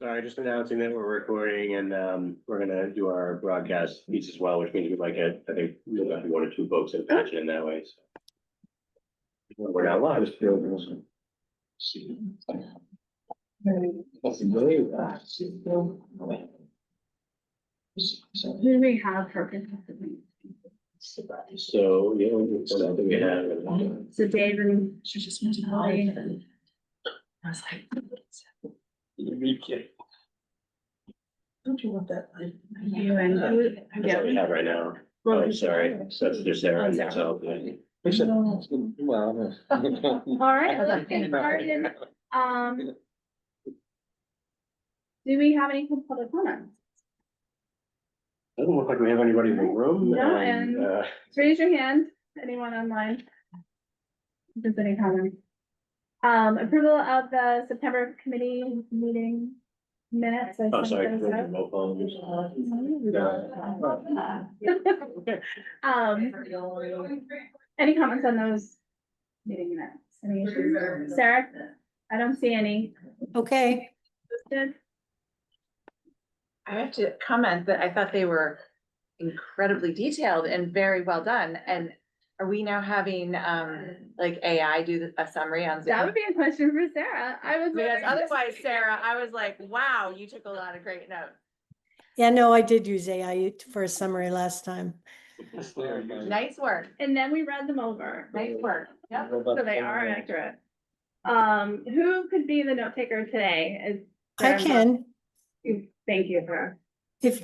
Sorry, just announcing that we're recording and we're gonna do our broadcast piece as well, which means we might get, I think, we'll have one or two folks that patch it in that way, so. We're not live. Who do we have for? So, you know, so I think we have. So Dave and. She just mentioned Holly. I was like. Don't you want that? You and. That's what we have right now. Oh, sorry, so that's just Sarah and myself. Well. All right, let's get started. Do we have any public comments? Doesn't look like we have anybody in the room. No, and just raise your hand, anyone online. If there's any comments. Approval of the September committee meeting minutes. I Oh, sent sorry. those out. Any comments on those meeting minutes? Any issues? Sarah? I don't see any. Okay, Listed. I have to comment that I thought they were incredibly detailed and very well done. And are we now having like AI do a summary on Zoom? That would be a question for Sarah. I was. Because otherwise, Sarah, I was like, wow, you took a lot of great notes. yeah, no, I did use AI for a summary last time. Nice work. And then we read them over. Nice work. Yeah. So they are accurate. Who could be the note taker today? Is I Sarah- can, Thank you for.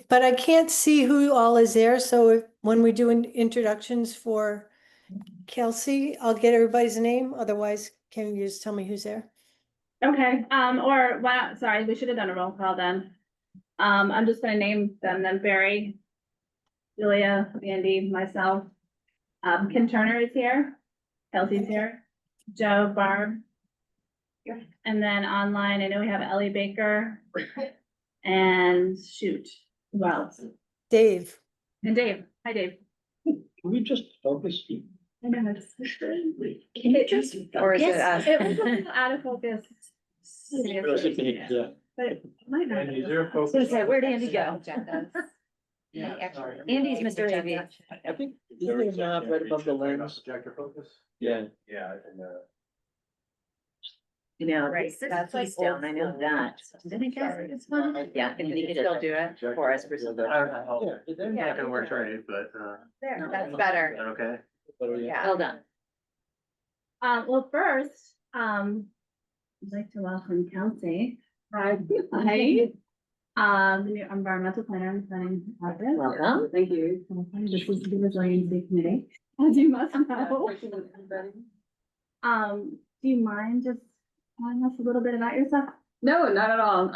but I can't see who all is there, so when we do introductions for Kelsey, I'll get everybody's name, otherwise can you just tell me who's there? Okay, or wow, sorry, we should have done a roll call then. I'm just gonna name them then. Barry, Julia, Andy, myself. Kim Turner is here. Kelsey's here. Joe, Barb. And then online, I know we have Ellie Baker. And shoot, who else? Dave. And Dave. Hi, Dave. Can we just focus? I know how to. Can you just Or is it us? It was a little out of focus. Yeah. But it might not. Where'd Andy go? Yeah. Andy's Mr. AV. I think, is there not right above the lens? Projector focus? Yeah. Yeah, You know, Right, this that's like is down, I know old that. Did I guess it's one? Yeah, and he could still do it for us for some. Not gonna work right, but, There, that's better. okay. Yeah. Well done. Well, first, I'd like to welcome Kelsey. Hi. The new environmental planner and planning department. Welcome. Thank you. This is the Resiliency Committee, as you must know. Do you mind just telling us a little bit about yourself? No, not at all.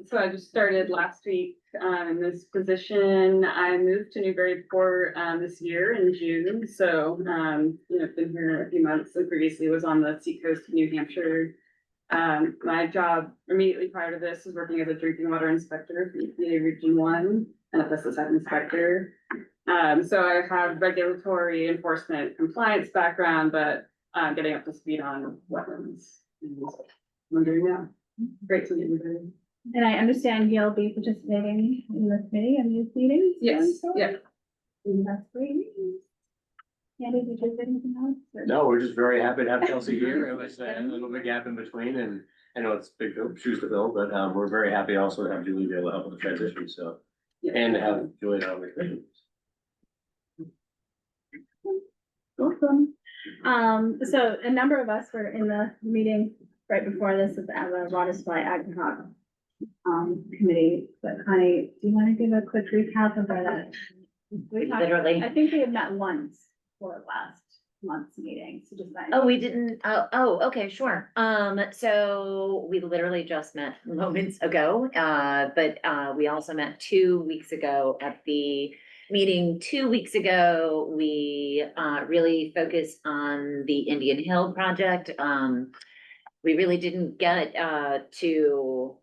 So I just started last week in this position. I moved to Newburyport this year in June. So you know, been here a few months. So previously was on the seacoast of New Hampshire. My job immediately prior to this was working as a drinking water inspector for EPA Region 1 and a pesticide inspector. So I have regulatory enforcement compliance background, but getting up to speed on wetlands. I'm doing now. Great to meet everybody. And I understand you'll be participating in the committee and these meetings? Yes, going forward? yeah. That's great news. Andy, did you have anything else? or- No, we're just very happy to have Kelsey here. It was a little bit gap in between and I know it's big shoes to fill, but we're very happy also to have Julie be able to help with the transition, so. Yeah. And to have Julie on with me. Awesome. So a number of us were in the meeting right before this with the water supply ad hoc committee, but Connie, do you want to give a quick recap of that? Literally. I think we had met once for last month's meeting, so just that. Oh, we didn't, okay, sure. So we literally just met moments ago, but we also met 2 weeks ago at the meeting 2 weeks ago. We really focused on the Indian Hill project. We really didn't get to,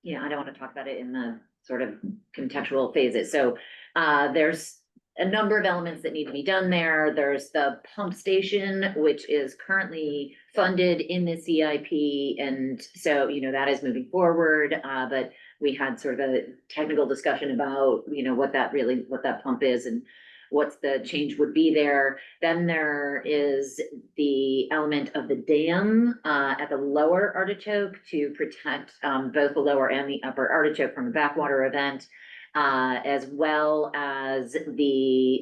you know, I don't want to talk about it in the sort of contextual phases. So there's a number of elements that need to be done there. There's the pump station, which is currently funded in the CIP. And so, that is moving forward. But we had sort of a technical discussion about, what that pump is and what's the change would be there. Then there is the element of the dam at the lower Artichoke to protect both the lower and the upper Artichoke from a backwater event, as well as the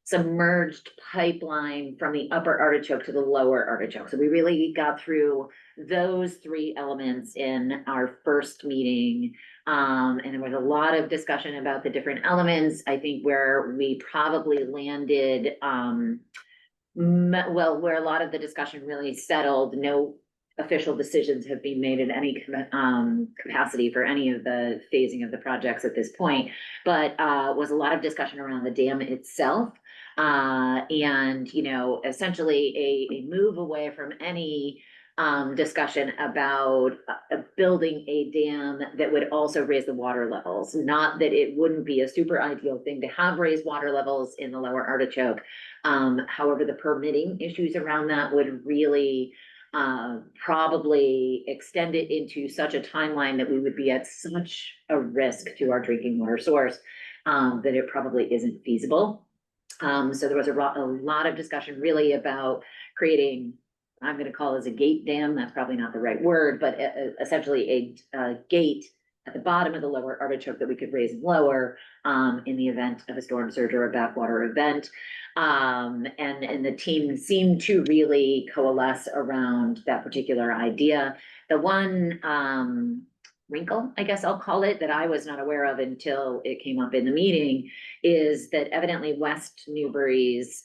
submerged pipeline from the upper Artichoke to the lower Artichoke. So we really got through those three elements in our first meeting. And there was a lot of discussion about the different elements. I think where we probably landed, where a lot of the discussion really settled, no official decisions have been made in any capacity for any of the phasing of the projects at this point, but was a lot of discussion around the dam itself. And, essentially a move away from any discussion about building a dam that would also raise the water levels. Not that it wouldn't be a super ideal thing to have raised water levels in the lower Artichoke. However, the permitting issues around that would really probably extend it into such a timeline that we would be at such a risk to our drinking water source that it probably isn't feasible. So there was a lot of discussion really about creating, I'm going to call this a gate dam. That's probably not the right word, but essentially a gate at the bottom of the lower Artichoke that we could raise and lower in the event of a storm surge or a backwater event. And the team seemed to really coalesce around that particular idea. The one wrinkle, I guess I'll call it, that I was not aware of until it came up in the meeting is that evidently West Newbury's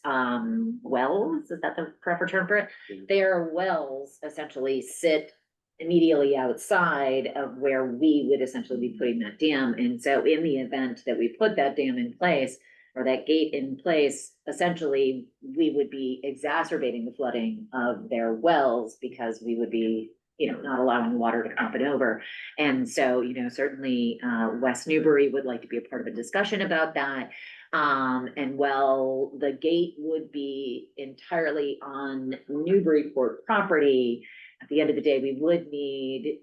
wells, is that the proper term for it? Their wells essentially sit immediately outside of where we would essentially be putting that dam. And so in the event that we put that dam in place or that gate in place, essentially we would be exacerbating the flooding of their wells because we would be, not allowing water to pump it over. And so, certainly West Newbury would like to be a part of a discussion about that. And while the gate would be entirely on Newburyport property, at the end of the day, we would need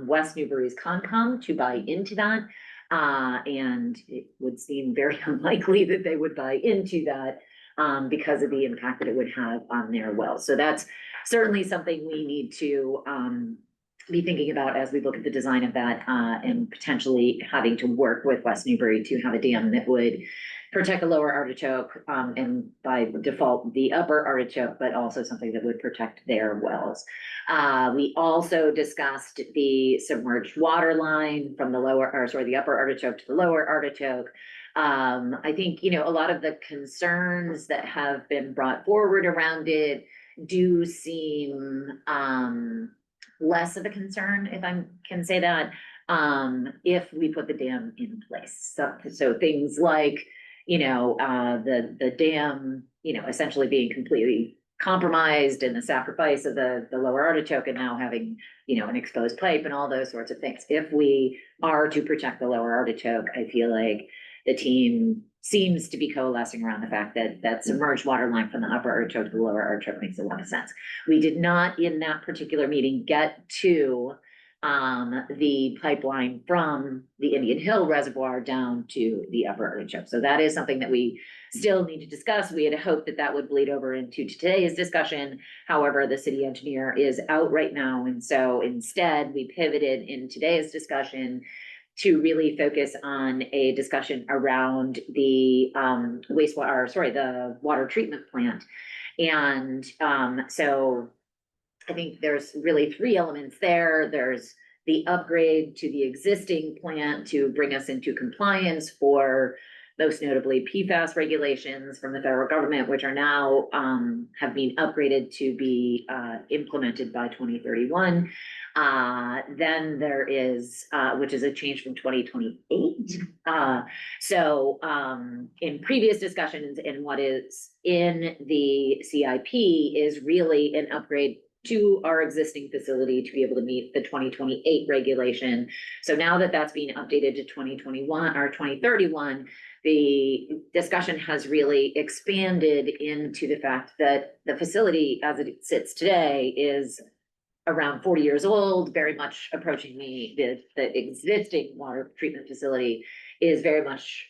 West Newbury's Concom to buy into that. And it would seem very unlikely that they would buy into that because of the impact that it would have on their wells. So that's certainly something we need to be thinking about as we look at the design of that and potentially having to work with West Newbury to have a dam that would protect the lower Artichoke and by default the upper Artichoke, but also something that would protect their wells. We also discussed the submerged water line from the upper Artichoke to the lower Artichoke. I think, a lot of the concerns that have been brought forward around it do seem less of a concern, if I can say that, if we put the dam in place. So things like, the dam, essentially being completely compromised and the sacrifice of the lower Artichoke and now having, an exposed pipe and all those sorts of things. If we are to protect the lower Artichoke, I feel like the team seems to be coalescing around the fact that that submerged water line from the upper Artichoke to the lower Artichoke makes a lot of sense. We did not in that particular meeting get to the pipeline from the Indian Hill Reservoir down to the upper Artichoke. So that is something that we still need to discuss. We had hoped that that would bleed over into today's discussion. However, the city engineer is out right now. And so instead we pivoted in today's discussion to really focus on a discussion around the the water treatment plant. And so I think there's really three elements there. There's the upgrade to the existing plant to bring us into compliance for most notably PFAS regulations from the federal government, which are now have been upgraded to be implemented by 2031. Then there is, which is a change from 2028. So in previous discussions and what is in the CIP is really an upgrade to our existing facility to be able to meet the 2028 regulation. So now that that's being updated to 2021 or 2031, the discussion has really expanded into the fact that the facility as it sits today is around 40 years old, very much approaching the existing water treatment facility is very much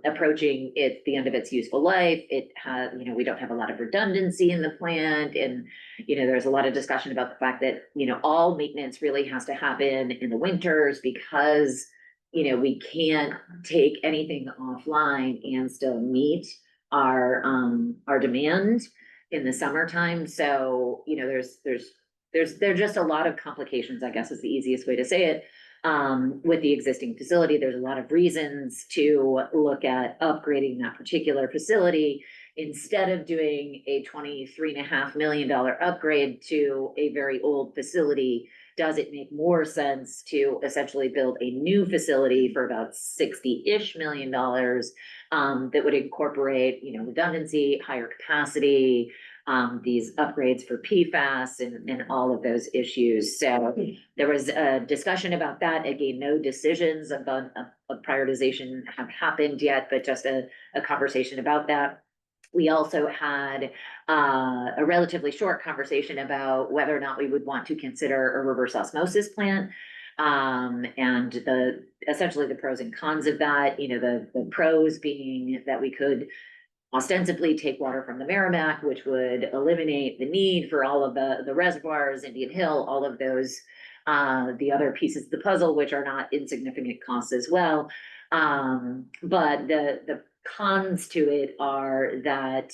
approaching the end of its useful life. It has, you know, we don't have a lot of redundancy in the plant, and, you know, there's a lot of discussion about the fact that, you know, all maintenance really has to happen in the winters because, you know, we can't take anything offline and still meet our demand in the summertime. So, you know, there are just a lot of complications, I guess is the easiest way to say it. With the existing facility, there's a lot of reasons to look at upgrading that particular facility instead of doing a $23.5 million upgrade to a very old facility. Does it make more sense to essentially build a new facility for about $60-ish million that would incorporate, you know, redundancy, higher capacity, these upgrades for PFAS and all of those issues. So there was a discussion about that. Again, no decisions about prioritization have happened yet, but just a conversation about that. We also had a relatively short conversation about whether or not we would want to consider a reverse osmosis plant. And essentially the pros and cons of that, you know, the pros being that we could ostensibly take water from the Merrimack, which would eliminate the need for all of the reservoirs, Indian Hill, all of those, the other pieces of the puzzle, which are not insignificant costs as well. But the cons to it are that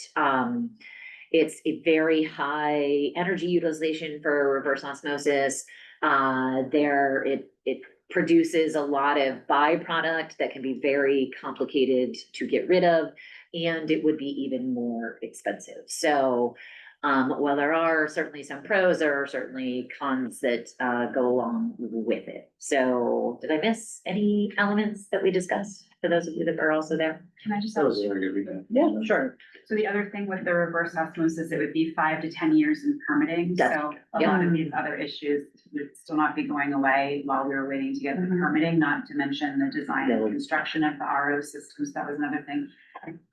it's a very high energy utilization for reverse osmosis. It produces a lot of byproduct that can be very complicated to get rid of, and it would be even more expensive. So while there are certainly some pros, there are certainly cons that go along with it. So did I miss any elements that we discussed for those of you that are also there? Can I just That ask? was a very good weekend. Yeah, sure. So the other thing with the reverse osmosis, it would be 5 to 10 years in permitting. That's- So a yeah. lot of these other issues would still not be going away while we were waiting to get the permitting, not to mention the design and No. construction of the RO systems. That was another thing.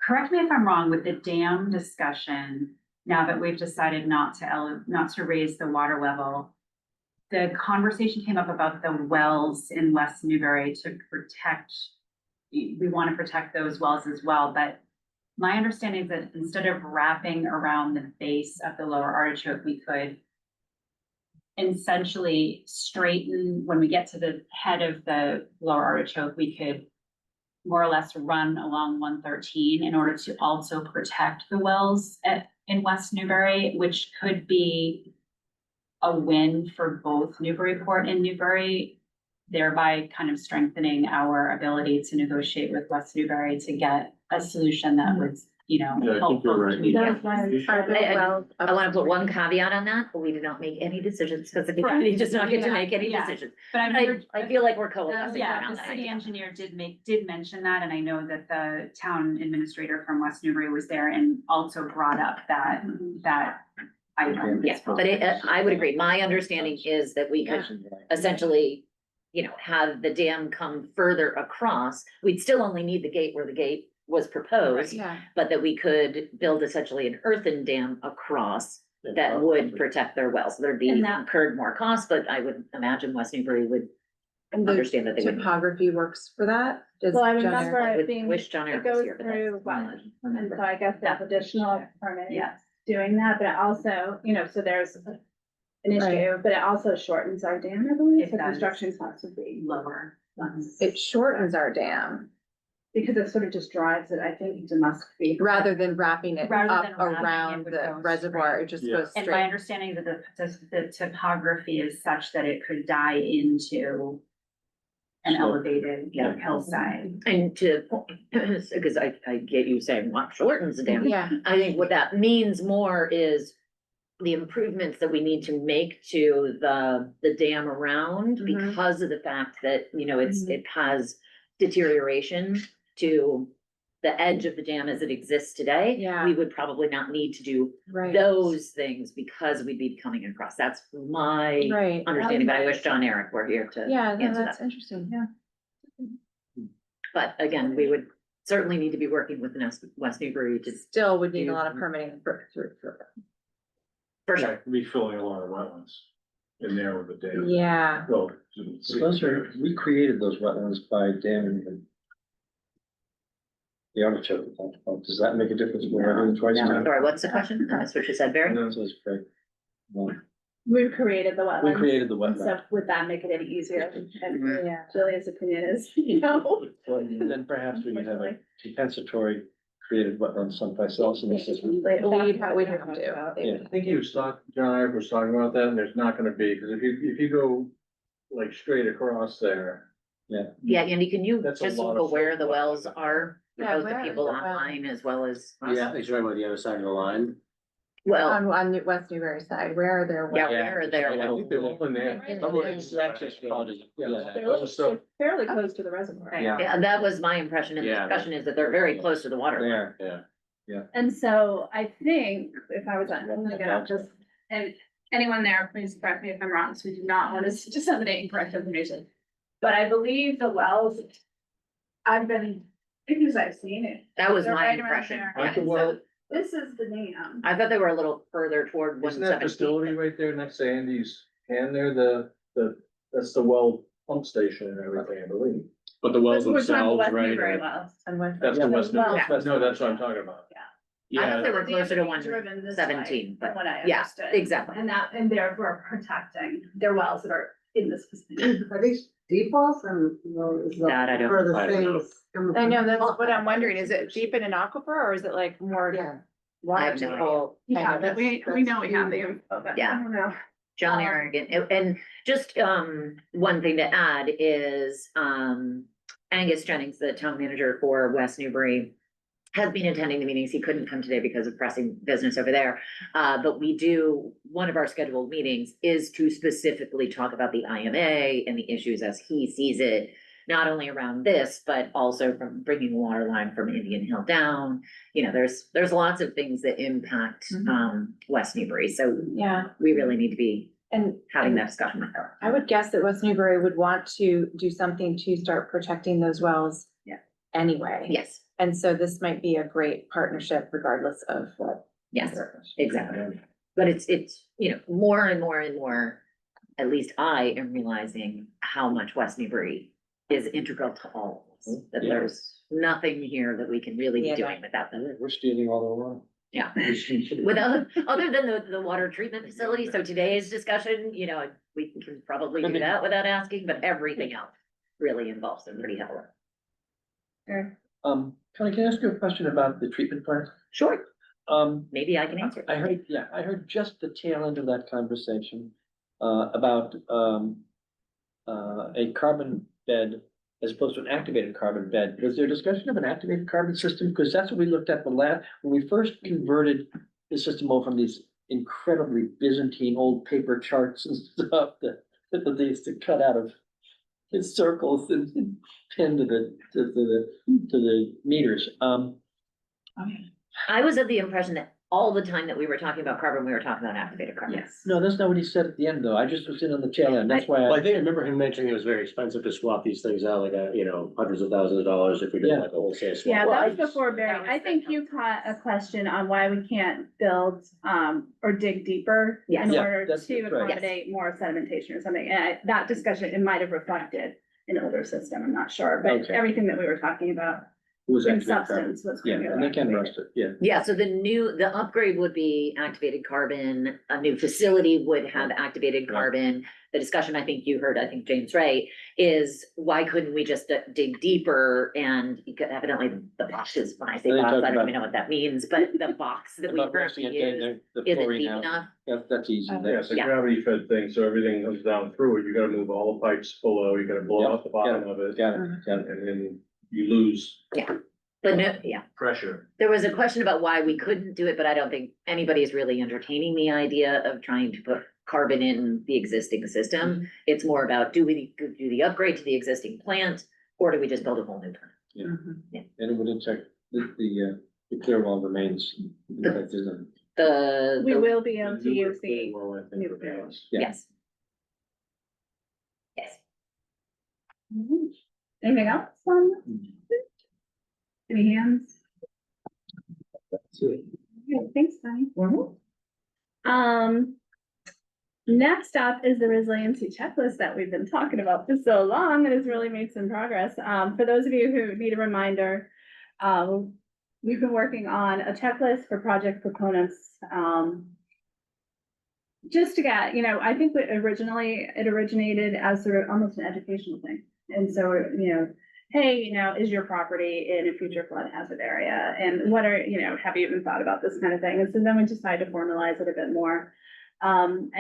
Correct me if I'm wrong, with the dam discussion, now that we've decided not to raise the water level, the conversation came up about the wells in West Newbury to protect, we want to protect those wells as well, but my understanding is that instead of wrapping around the base of the lower artichoke, we could essentially straighten, when we get to the head of the lower artichoke, we could more or less run along 113 in order to also protect the wells in West Newbury, which could be a win for both Newburyport and Newbury, thereby kind of strengthening our ability to negotiate with West Newbury to get a solution that was, you know, Yeah, I think helpful you're right. to community. I want to put one caveat on that. We did not make any decisions because the community does not get to make any Yeah. decisions. But I feel like we're coalescing Yeah, around the that city idea. engineer did mention that, and I know that the town administrator from West Newbury was there and also brought up that item. Yeah, but I would agree. My understanding is that we could essentially, you know, have the dam come further across. We'd still only need the gate where the gate was proposed, Yeah. but that we could build essentially an earthen dam across that would protect their wells. There'd be And that- incurred more costs, but I would imagine West Newbury would And the understand that they would. topography works for that? Does Well, I John remember Eric- I it would being, wish John it Eric was goes here, but through that's. wetlands. And so I guess there's additional permitting doing that, but it also, you know, so there's an issue, but it also shortens our dam, I believe, It so does. construction costs would be Lower. It shortens our dam because it sort of just drives it, I think, to Muscogee. rather than wrapping it Rather up than wrapping it, around would the go reservoir. It just Yeah. goes And my straight. understanding is that the topography is such that it could die into an elevated Yeah. hillside. And to, because I get you saying what shortens the dam. Yeah. I think what that means more is the improvements that we need to make to the dam around Mhm. because of the fact that, you know, it has deterioration to the edge of the dam as it exists today. Yeah. We would probably not need to do Right. those things because we'd be coming across. That's my Right. understanding, but I wish John Eric were here to Yeah, no, answer that's that. interesting, yeah. But again, we would certainly need to be working with West Newbury to, Still would need a lot of permitting for for sure. Refilling a lot of wetlands in there with the dam. Yeah, Well. Those are, we created those wetlands by damming the artichoke. Does that make a difference when we're doing twice? No, sorry, what's the question? That's what you said, Barry? No, so it's great. Well, We created the wetlands. we created the And wetland. so would that make it any easier? And yeah. Julia's opinion is, no. Well, then perhaps we could have a compensatory created wetland someplace else in the system. We'd have to. Yeah. I think he was talking, John Ive was talking about that, and there's not gonna be, because if you go like straight across there. Yeah, Andy, can you That's a just lot look of at where fill. the wells are? For Yeah, both the where people are the wells? online as well as. us? Yeah, he's talking about the other side of the line. Well, On the West Newbury side, where are there? yeah, wells? where are their I wells? think they're all in there. Access project. Yeah. They're So- fairly close to the reservoir. Yeah. Yeah, that was my impression in the Yeah. discussion is that they're very close to the water. line. There. Yeah. And so I think if I was, I'm gonna get up just, and anyone there, please correct me if I'm wrong, so we do not want to disseminate incorrect information. But I believe the wells, I've been, because I've seen it. That was They're my right around impression. there. Aren't the And so well- This is the dam. I thought they were a little further toward one Isn't that facility seventeen. right there next to Andy's hand there, that's the well pump station and everything, I believe. But the wells We're talking themselves, West right? Newbury are- wells. And what? That's the Yeah, West, well, no, that's what I'm talking about. I thought they Yeah, were closer to one Driven this way, 17, but from what I yeah, understood. exactly. And they're, we're protecting their wells that are in this vicinity. Are these deep wells and is That I don't- for the I don't know. things? I know, that's what I'm wondering, is it deep in an aquifer or is it like more? Yeah. I have no waterfall? Yeah, kind of? but we know we have the info, but Yeah. I don't know. John Eric, and just, one thing to add is, Angus Jennings, the town manager for West Newbury, has been attending the meetings. He couldn't come today because of pressing business over there. But we do, one of our scheduled meetings is to specifically talk about the IMA and the issues as he sees it, not only around this, but also from bringing the water line from Indian Hill down. You know, there's lots of things that impact, West Newbury. So Yeah, we really need to be and. having that discussion with her. I would guess that West Newbury would want to do something to start protecting those wells. Yeah. Anyway. Yes, And so this might be a great partnership regardless of what. yes, exactly. But it's, you know, more and more and more, at least I am realizing how much West Newbury is integral to all of us. That Yeah. there's nothing here that we can really be Yeah. doing without them. We're stealing all the water. Yeah. Without, other than the water treatment facility, so today's discussion, you know, we can probably do that without asking, but everything else really involves them pretty heavily. Connie, can I ask you a question about the treatment plant? Sure, Um, maybe I can answer. I heard just the tail end of that conversation, about, a carbon bed as opposed to an activated carbon bed. Was there discussion of an activated carbon system? Because that's what we looked at when we first converted the system over from these incredibly Byzantine old paper charts and stuff that they used to cut out of his circles and pin to the meters. I was of the impression that all the time that we were talking about carbon, we were talking about activated carbon. Yes. No, that's not what he said at the end, though. I just was in on the tail end. That's why. well, I think I remember him mentioning it was very expensive to swap these things out, like hundreds of thousands of dollars if we did Yeah. like a wholesale swap. Yeah, Well, that I was before Barry. that was I think the- you caught a question on why we can't build, or dig deeper Yes. in Yeah, order that's to right. accommodate more sedimentation or something. And that discussion, it might have reflected an older system, I'm not sure, but Okay. everything that we were talking about Was in activated carbon. substance was. Yeah, gonna be and they can activated. rust it, yeah. Yeah, so the upgrade would be activated carbon, a new facility would have activated Right. carbon. The discussion I think you heard, I think James right, is why couldn't we just dig deeper and evidently the boxes, when I say They box, talked I don't about- even know what that means, but the box that we About rusting currently it, use the isn't fluorine deep out. enough. That's easy. Oh. Yeah, it's a Yeah. gravity fed thing, so everything comes down through it, you gotta move all the pipes below, you gotta blow out the bottom of it, Got it, got it. and then you lose But no, yeah, pressure. there was a question about why we couldn't do it, but I don't think anybody's really entertaining the idea of trying to put carbon in the existing system. It's more about, do we do the upgrade to the existing plant, or do we just build a whole new plant? And it would The clear wall remains. The- We the- will be able to use the, Well, I think new it is. Yeah. Yes. Yes. anything else on? Any hands? Okay, thanks, Bonnie. Next up is the resiliency checklist that we've been talking about for so long and has really made some progress. For those of you who need a reminder, we've been working on a checklist for project proponents. Just to get, I think that originally it originated as sort of almost an educational thing. And so, hey, is your property in a future flood hazard area? And what are, have you even thought about this kind of thing? And so then we decided to formalize it a bit more. And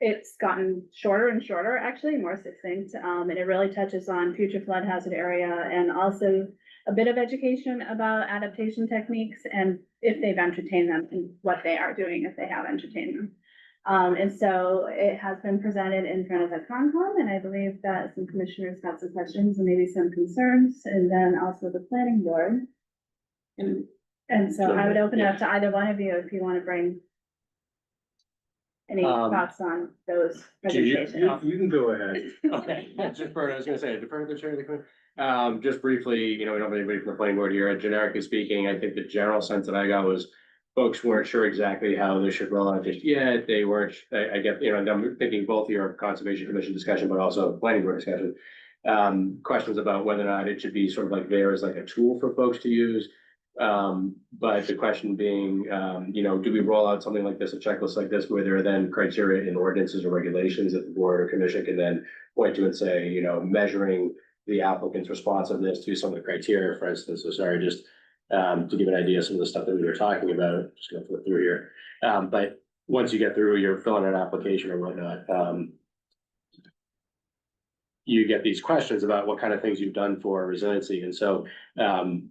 it's gotten shorter and shorter, actually, more succinct. And it really touches on future flood hazard area and also a bit of education about adaptation techniques and if they've entertained them and what they are doing if they have entertained them. And so it has been presented in front of the Concom, and I believe that some commissioners got some questions and maybe some concerns, and then also the planning board. And so I would open it up to either one of you if you want to bring any thoughts on those presentations. You can go ahead. Okay, just for, I was gonna say, defer to the chair of the committee. Just briefly, we don't have anybody from the planning board here. Generically speaking, I think the general sense that I got was folks weren't sure exactly how this should roll out just yet. They weren't, I get, and I'm thinking both your conservation commission discussion, but also planning board discussion. Questions about whether or not it should be sort of like there as like a tool for folks to use. But the question being, do we roll out something like this, a checklist like this, where there are then criteria in ordinances or regulations that the board or commission can then point to and say, measuring the applicant's responsiveness to some of the criteria, for instance. So sorry, just to give an idea of some of the stuff that we were talking about, just gonna flip through here. But once you get through, you're filling an application or whatnot. You get these questions about what kind of things you've done for resiliency. And so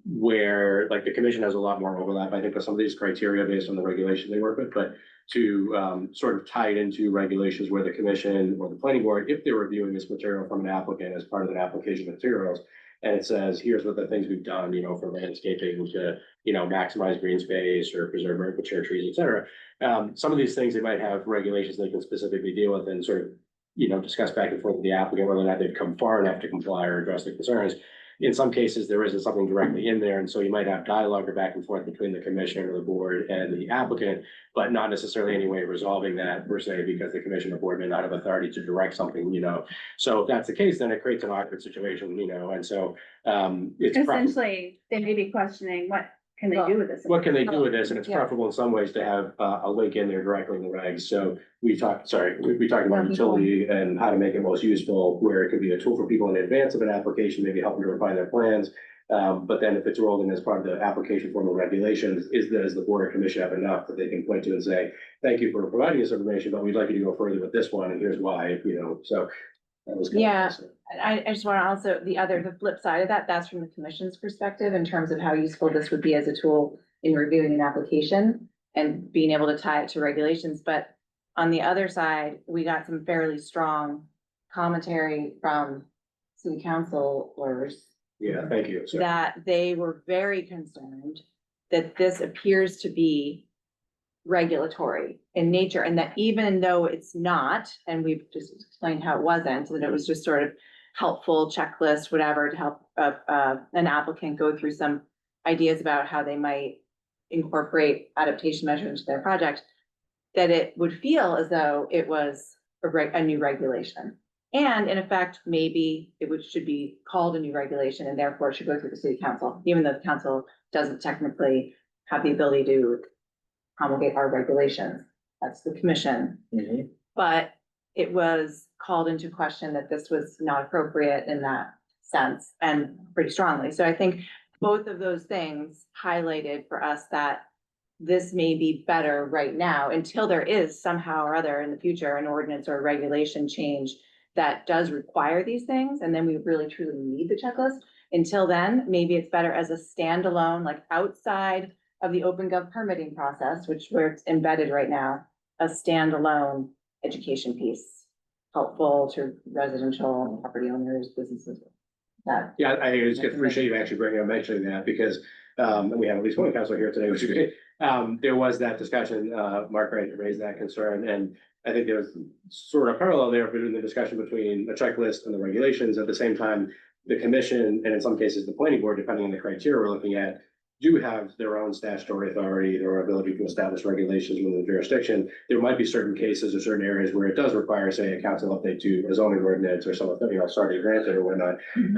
where like the commission has a lot more overlap, I think, with some of these criteria based on the regulation they work with, but to sort of tie it into regulations where the commission or the planning board, if they're reviewing this material from an applicant as part of an application materials, and it says, here's what the things we've done, for landscaping to, maximize green space or preserve mature trees, et cetera. Some of these things, they might have regulations they can specifically deal with and sort of, discuss back and forth with the applicant, whether or not they've come far enough to comply or address the concerns. In some cases, there isn't something directly in there, and so you might have dialogue or back and forth between the commission or the board and the applicant, but not necessarily any way of resolving that per se, because the commission or board may not have authority to direct something, So if that's the case, then it creates an awkward situation, and so it's Essentially, they may be questioning what can they do with this? what can they do with this? And it's Yeah. preferable in some ways to have a link in there directly in the regs. So we talked about utility and how to make it most useful, where it could be a tool for people in advance of an application, maybe help them to refine their plans. But then if it's rolled in as part of the application form of regulations, does the board or commission have enough that they can point to and say, thank you for providing this information, but we'd like you to go further with this one, and here's why, so. That was kind of- Yeah. I just want to also, the flip side of that, that's from the commission's perspective in terms of how useful this would be as a tool in reviewing an application and being able to tie it to regulations. But on the other side, we got some fairly strong commentary from city councilors Yeah, thank you. So- that they were very concerned that this appears to be regulatory in nature, and that even though it's not, and we've just explained how it wasn't, that it was just sort of helpful checklist, whatever, to help an applicant go through some ideas about how they might incorporate adaptation measures into their project, that it would feel as though it was a new regulation. And in effect, maybe should be called a new regulation and therefore should go through the city council, even though the council doesn't technically have the ability to promulgate our regulations. That's the commission. Mhm. But it was called into question that this was not appropriate in that sense, and pretty strongly. So I think both of those things highlighted for us that this may be better right now until there is somehow or other in the future an ordinance or a regulation change that does require these things, and then we really truly need the checklist. Until then, maybe it's better as a standalone, like outside of the open gov permitting process, where it's embedded right now, a standalone education piece, helpful to residential property owners, businesses. that. Yeah, I just appreciate you actually mentioning that because, and we have at least one counselor here today, which is great. There was that discussion, Mark raised that concern, and I think there's sort of parallel there between the discussion between the checklist and the regulations. At the same time, the commission, and in some cases, the planning board, depending on the criteria we're looking at, do have their own statutory authority, their ability to establish regulations within the jurisdiction. There might be certain cases or certain areas where it does require, say, a council update to a zoning ordinance or something, it's already granted or whatnot. And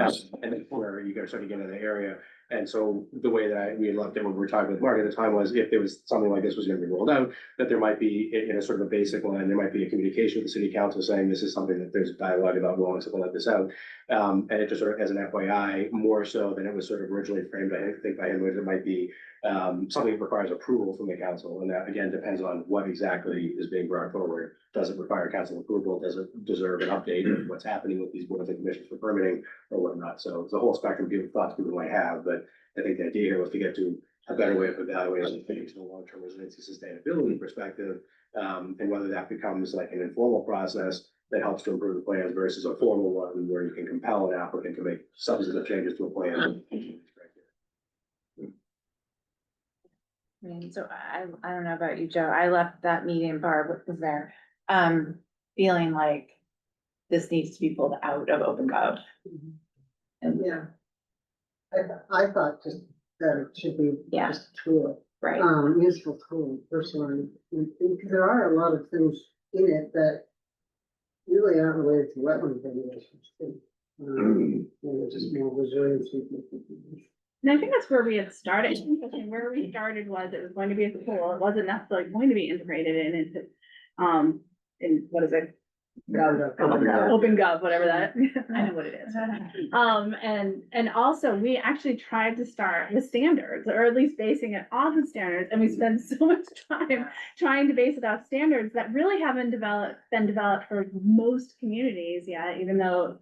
then where you start to get into the area. And so the way that we left it when we were talking with Mark at the time was if there was something like this was gonna be rolled out, that there might be in a sort of a basic line, there might be a communication with the city council saying this is something that there's dialogue about rolling something like this out. And it just sort of as an FYI, more so than it was sort of originally framed, I think by him, it might be something that requires approval from the council. And that again depends on what exactly is being brought forward. Does it require council approval? Does it deserve an update of what's happening with these boards and commissions for permitting or whatnot? So it's a whole spectrum of thoughts people might have, but I think the idea here was to get to a better way of evaluating things from a long-term resiliency sustainability perspective, and whether that becomes like an informal process that helps to improve the plans versus a formal one where you can compel an applicant to make substantive changes to a plan. I mean, so I don't know about you, Joe, I left that meeting, Barb was there, feeling like this needs to be pulled out of OpenGov. And, Yeah. I thought just that it should be Yeah. just a tool, right, useful tool, personally. Because there are a lot of things in it that really aren't related to wetland regulations. Too. They're just more resiliency. And I think that's where we had started. Where we started was it was going to be a tool. It wasn't necessarily going to be integrated into, in what is it? OpenGov, whatever that, I know what it is. And also we actually tried to start with standards, or at least basing it off of standards. And we spent so much time trying to base it off standards that really haven't been developed for most communities yet, even though,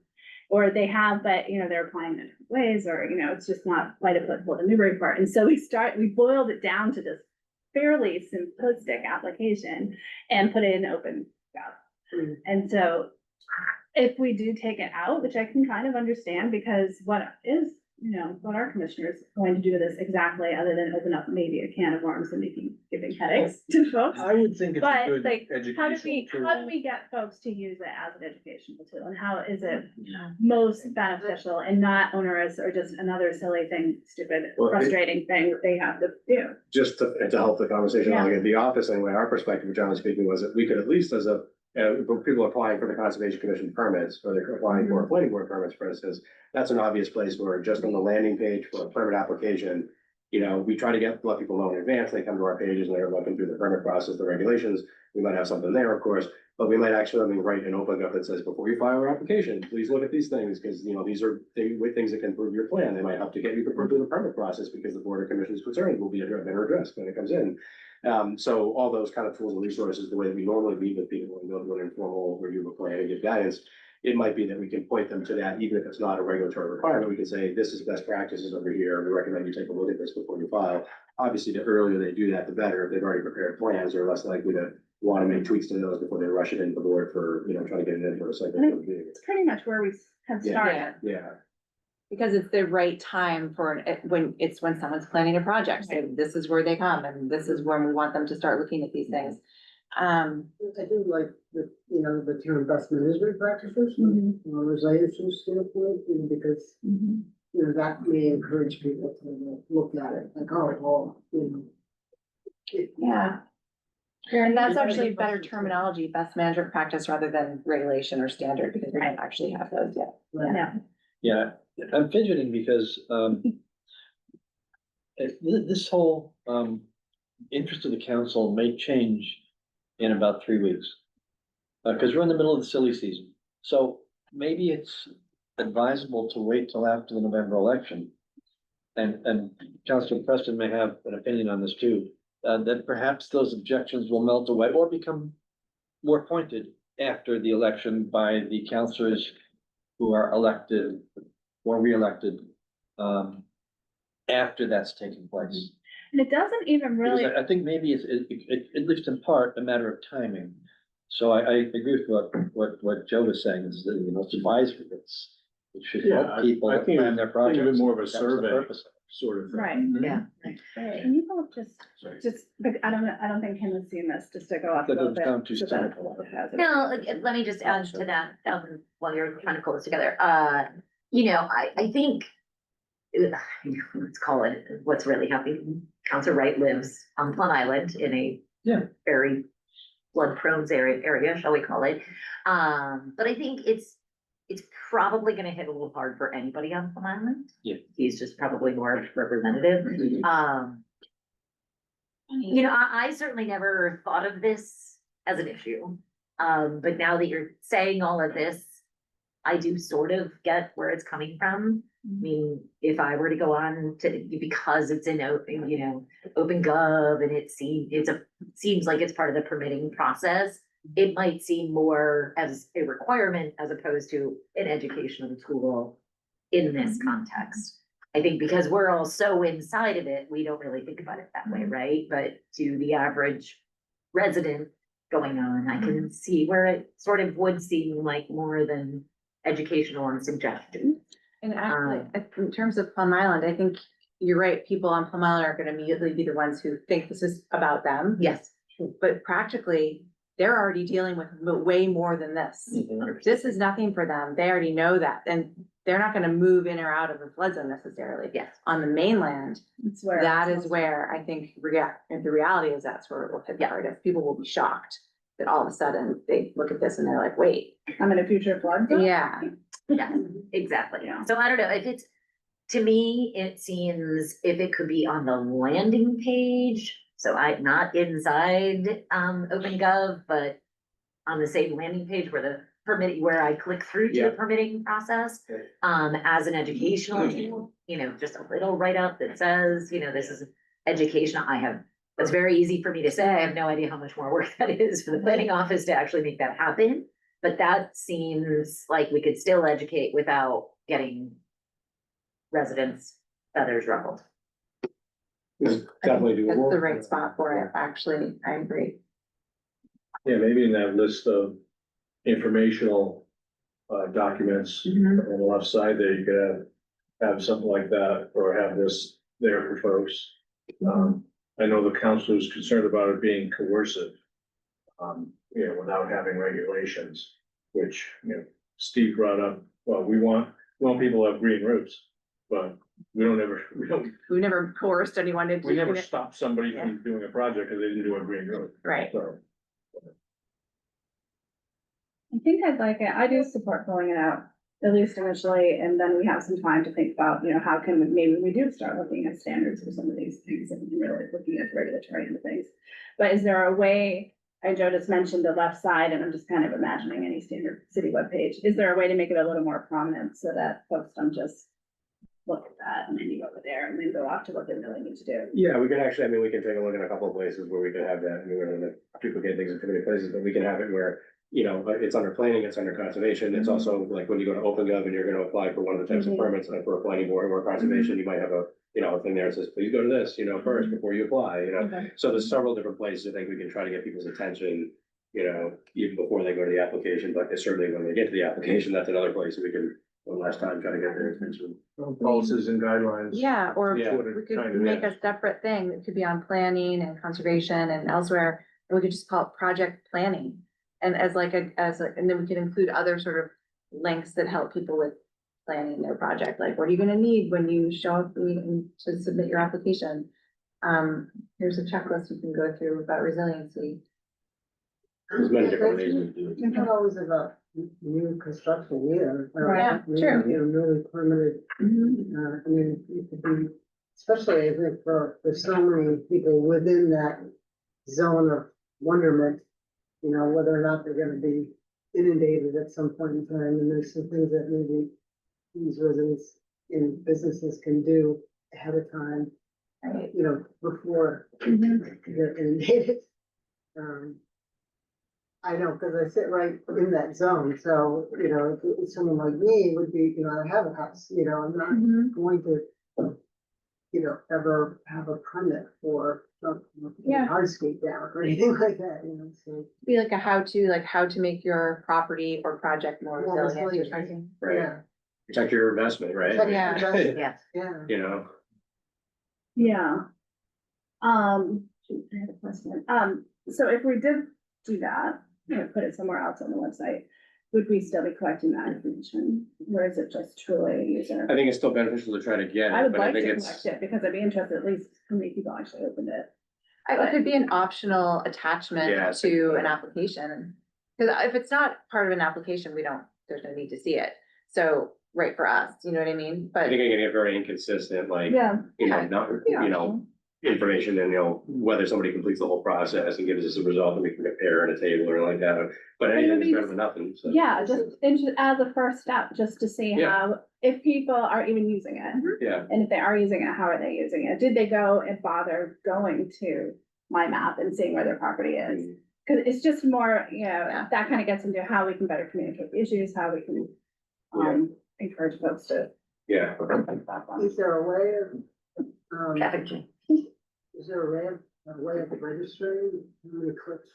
or they have, but they're applying it different ways, or, it's just not quite applicable to Newburyport. And so we boiled it down to this fairly simplistic application and put it in OpenGov. And so if we do take it out, which I can kind of understand, because what our commissioners going to do with this exactly, other than open up maybe a can of worms and giving headaches to folks. I would think it's a But good like, how do educational we get folks to use it as an educational tool, and how is it most beneficial and not onerous or just another silly thing, stupid, Well, frustrating thing that they have to do? Just to help the conversation Yeah. along at the office anyway, our perspective, generally speaking, was that we could at least for people applying for the Conservation Commission permits, or they're applying for planning board permits, for instance, that's an obvious place where just on the landing page for a permit application, we try to let people know in advance, they come to our pages and they're looking through the permit process, the regulations, we might have something there, of course, but we might actually write an open up that says, before you file your application, please look at these things, because, these are things that can improve your plan, they might help to get you through the permit process, because the Board of Commissioners concerns will be better addressed when it comes in. So all those kind of tools and resources, the way that we normally meet with people and go through an informal review of a plan and give guidance, it might be that we can point them to that, even if it's not a regulatory requirement. We can say, this is best practices over here. We recommend you take a look at this before you file. Obviously, the earlier they do that, the better. If they've already prepared plans, they're less likely to want to make tweaks to those before they rush it into the board for, trying to get it in for a second review. It's pretty much where we have started. Yeah. because it's the right time for, when someone's planning a project, so this is where they come, and this is when we want them to start looking at these things. I do like the term best management practices, from a resiliency standpoint, because, that may encourage people to look at it, like, Yeah. And that's actually better terminology, best management practice, rather than regulation or standard, because we don't actually have those yet. Yeah. Yeah, I'm fidgeting because, this whole, interest of the council may change in about 3 weeks. Cause we're in the middle of the silly season, so maybe it's advisable to wait till after the November election. And Councilor Preston may have an opinion on this too, that perhaps those objections will melt away or become more pointed after the election by the councilors who are elected or re-elected, after that's taken place. And it doesn't even really. Because I think maybe it's, at least in part, a matter of timing. So I agree with what Joe was saying, is that, it's advisory, It should Yeah, help people I think plan their think projects. of it more of a That's the survey purpose. sort of thing. Right, Yeah. right. Can you both just, but I don't think Kim has seen this, just to go off a That little doesn't sound too bit. so that it's a little positive. No, let me just add to that, while you're trying to pull this together, you know, I think. Let's call it, what's really happening, Counselor Wright lives on Plum Island in a. Yeah. Very flood prone area, shall we call it, but I think it's probably gonna hit a little hard for anybody on Plum Island. Yeah. He's just probably more representative, you know, I certainly never thought of this as an issue. But now that you're saying all of this, I do sort of get where it's coming from. I mean, if I were to go on to, because it's in open, you know, open gov and seems like it's part of the permitting process, it might seem more as a requirement as opposed to an educational tool in this context. I think because we're all so inside of it, we don't really think about it that way, right? But to the average resident going on, I can see where it sort of would seem like more than educational and suggestion. And actually, in terms of Plum Island, I think you're right, people on Plum Island are gonna immediately be the ones who think this is about them. Yes. But practically, they're already dealing with way more than this. Mhm. This is nothing for them. They already know that, and they're not gonna move in or out of the flood zone necessarily. Yes. On the mainland, It's where. that it's is where I think, and the reality is that's where it will hit the hardest. People will be shocked that all of a sudden they look at this and they're like, wait, I'm in a future flood zone? yeah. Yeah, exactly. Yeah. So I don't know if it's, to me, it seems if it could be on the landing page, so not inside, OpenGov, but on the same landing page where the permitting, where I click through to Yeah. the permitting process, Okay. as an educational tool, you know, just a little write-up that says, you know, this is educational. It's very easy for me to say. I have no idea how much more work that is for the planning office to actually make that happen. But that seems like we could still educate without getting residents' feathers ruffled. It's definitely That's doable. the right spot for it, actually. I agree. Yeah, maybe in that list of informational documents Mhm. on the left side there, you could have something like that, or have this there for folks. I know the council is concerned about it being coercive. You know, without having regulations, which, you know, Steve brought up, well, we want people to have green roofs, but we don't, We never coerced anyone to we never do it. stop somebody from doing a project because they didn't do a green roof, Right. so. I think I'd like it, I do support pulling it out, at least initially, and then we have some time to think about, you know, how can maybe we do start looking at standards for some of these things and really looking at regulatory and things. But is there a way, and Joe just mentioned the left side, and I'm just kind of imagining any standard city webpage, is there a way to make it a little more prominent so that folks don't just look at that and then you go over there and then go off to what they really need to do? Yeah, we can actually, I mean, we can take a look at a couple of places where we could have that, I mean, we're gonna duplicate things in too many places, but we can have it where, you know, it's under planning, it's under conservation, it's also like when you go to OpenGov and you're gonna apply for one of the types of Mhm. permits, like for a planning board or conservation, you might have a, you know, a thing there that says, please go to this, you know, first before you apply, you know? Okay. So there's several different places I think we can try to get people's attention, you know, even before they go to the application, but certainly when they get to the application, that's another place that we can, one last time, try to get their attention. Policies and guidelines. Yeah, or Yeah. What it we could kind of make is. a separate thing that could be on planning and conservation and elsewhere. And we could just call it project planning. And and then we could include other sort of links that help people with planning their project, like what are you gonna need when you show up to submit your application? Here's a checklist you can go through about resiliency. There's many different ways we do it. It's not always about new construction either. Yeah, You true. know, newly permitted, I mean, it could be, especially I think for so many people within that zone of wonderment, you know, whether or not they're gonna be inundated at some point in time, and there's some things that maybe these residents and businesses can do ahead of time, Right. you know, before they're inundated. I know, because I sit right in that zone, so, you know, if someone like me would be, you know, I have a house, you know, I'm not going to, you know, ever have a permit for, Yeah. hardscape down or anything like that, you know, so. Be like a how to make your property or project more More resilient or resilient. something. Right. Yeah, protect your investment, right? Yeah. Yes. Yeah. You know, Yeah. Shoot, I had a question. So if we did do that, put it somewhere else on the website, would we still be collecting that information? Or is it just truly a user? I think it's still beneficial to try to get I it, would but I like think to it's, collect it because I'd be interested at least how many people actually opened it. It could be an optional attachment Yes. to an application. Cause if it's not part of an application, there's no need to see it. So, right for us, you know what I mean? I But think I can get very inconsistent, like, Yeah. not, information and, whether somebody completes the whole process and gives us a result that we can compare in a table or like that, but anything's better than nothing, so. Yeah, just as a first step, just to see Yeah. how, if people are even using it. Yeah, And if they are using it, how are they using it? Did they go and bother going to my map and seeing where their property is? Cause it's just more, Yeah. that kind of gets into how we can better communicate the issues, how we can, encourage folks to. yeah. Is there a way of, Traffic jam. is there a way of registering, how many clicks,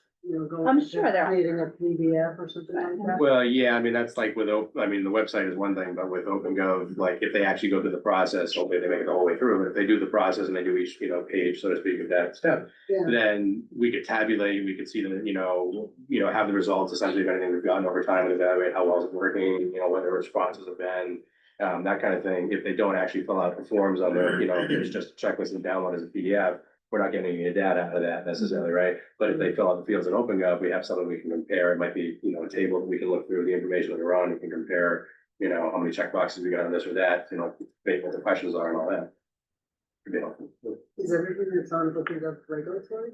going? I'm sure there are. Creating a PDF or something like that? Well, yeah, I mean, that's like with, the website is one thing, but with OpenGov, like, if they actually go through the process, hopefully they make it the whole way through, but if they do the process and they do each, page, so to speak, of that step, Yeah. then we could tabulate, we could see the, have the results, essentially, of anything we've gotten over time and evaluate how well it's working, what the responses have been, that kind of thing. If they don't actually fill out the forms on the, there's just a checklist and download as a PDF, we're not getting any data out of that necessarily, right? But if they fill out the fields in OpenGov, we have something we can compare. It might be, a table that we can look through the information that we're on, we can compare, how many checkboxes we got on this or that, debate what the questions are and all that. Could be helpful. Is everything that's on OpenGov regulatory?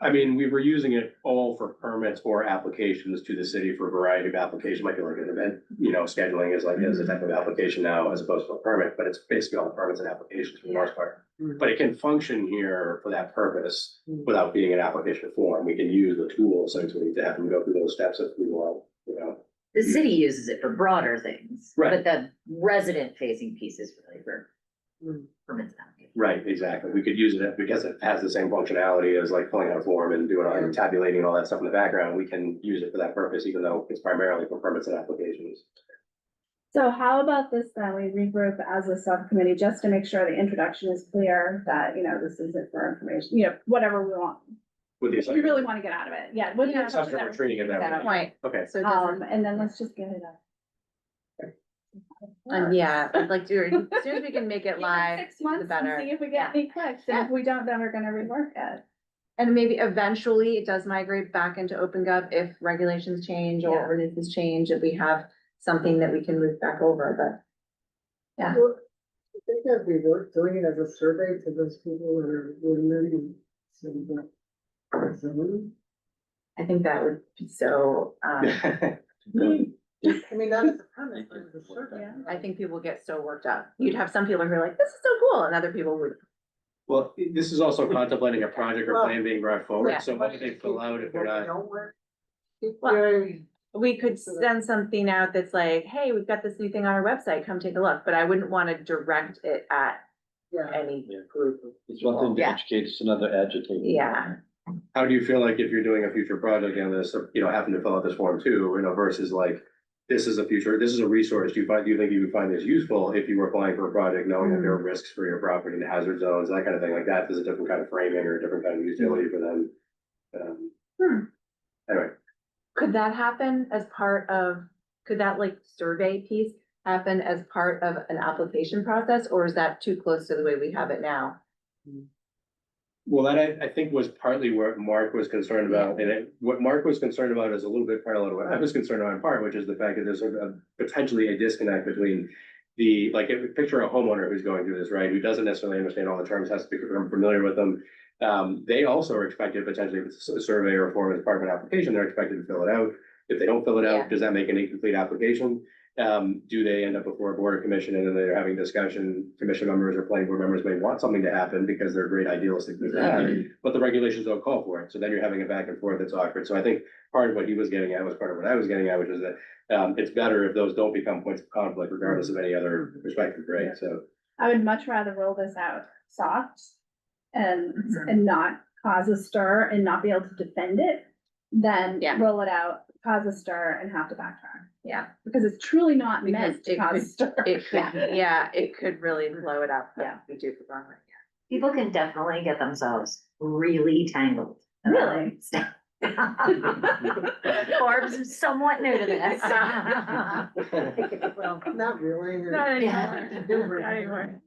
I mean, we were using it all for permits or applications to the city for a variety of applications, like an event, scheduling is a type of application now as opposed to a permit, but it's basically all permits and applications for the most part. Mhm. But it can function here for that purpose without being an application form. We can use the tool essentially to have them go through those steps if we want, The city uses it for broader things. Right. But the resident facing piece is really for Mm. permits and applications. Right, exactly. We could use it because it has the same functionality as like filling out a form and doing and tabulating and all that stuff in the background. We can use it for that purpose, even though it's primarily for permits and applications. So how about this then, we regroup as a subcommittee, just to make sure the introduction is clear, that, this is it for information, whatever we want. With the We really want to get out of it, yeah. With the Yeah. Sounds like we're treating it that that way. point, Okay. so it doesn't. And then let's just get it up. Yeah, I'd like to, as soon as we can make it live, 6 the months and better. see if we get any clicks, and if we don't, then we're gonna rework it. And maybe eventually it does migrate back into OpenGov if regulations change or Yeah. ordinances change, if we have something that we can move back over, but. Yeah. Well, I think that'd be worth doing it as a survey to those people that are living in some zone. I think that would be so, I mean, not as a permit, but as a survey. I think people get so worked up. You'd have some people who are like, this is so cool, and other people would. Well, this is also contemplating a project or plan being brought Yeah. forward, so what do they fill out if they're not? Don't work. Well, we could send something out that's like, hey, we've got this new thing on our website, come take a look, but I wouldn't want to direct it at Yeah. any Yeah. group of. It's one thing to Yeah. educate, it's another agitate. Yeah, How do you feel like if you're doing a future project and this, having to fill out this form too, versus like, this is a resource, do you think you would find this useful if you were applying for a project, knowing that there are risks for your property and hazard zones, that kind of thing like that, there's a different kind of framing or a different kind of utility for them. Anyway, could that happen as part of, could that like survey piece happen as part of an application process, or is that too close to the way we have it now? well, that I think was partly what Mark was concerned about, and what Mark was concerned about is a little bit parallel to what I was concerned about in part, which is the fact that there's potentially a disconnect between picture a homeowner who's going through this, right, who doesn't necessarily understand all the terms, has to become familiar with them. They also are expected potentially, if it's a survey or a form as part of an application, they're expected to fill it out. If they don't fill it Yeah. out, does that make an incomplete application? Do they end up before a board or commission and then they're having discussion, commission members or planning board members may want something to happen because they're great idealistic things to happen, but the regulations don't call for it. So then you're having a back and forth that's awkward. So I think part of what he was getting at was part of what I was getting at, which is that it's better if those don't become points of conflict regardless of any other perspective, right? So. I would much rather roll this out soft and not cause a stir and not be able to defend it than Yeah. roll it out cause a stir and have to backtrack. Yeah. Because it's truly not Because meant to it cause a could, stir. it could, yeah, it could really blow it up. Yeah. We do the wrong way. People can definitely get themselves really tangled. Really? Forbes somewhat new to this. Well, not really. Not anymore. Not anymore.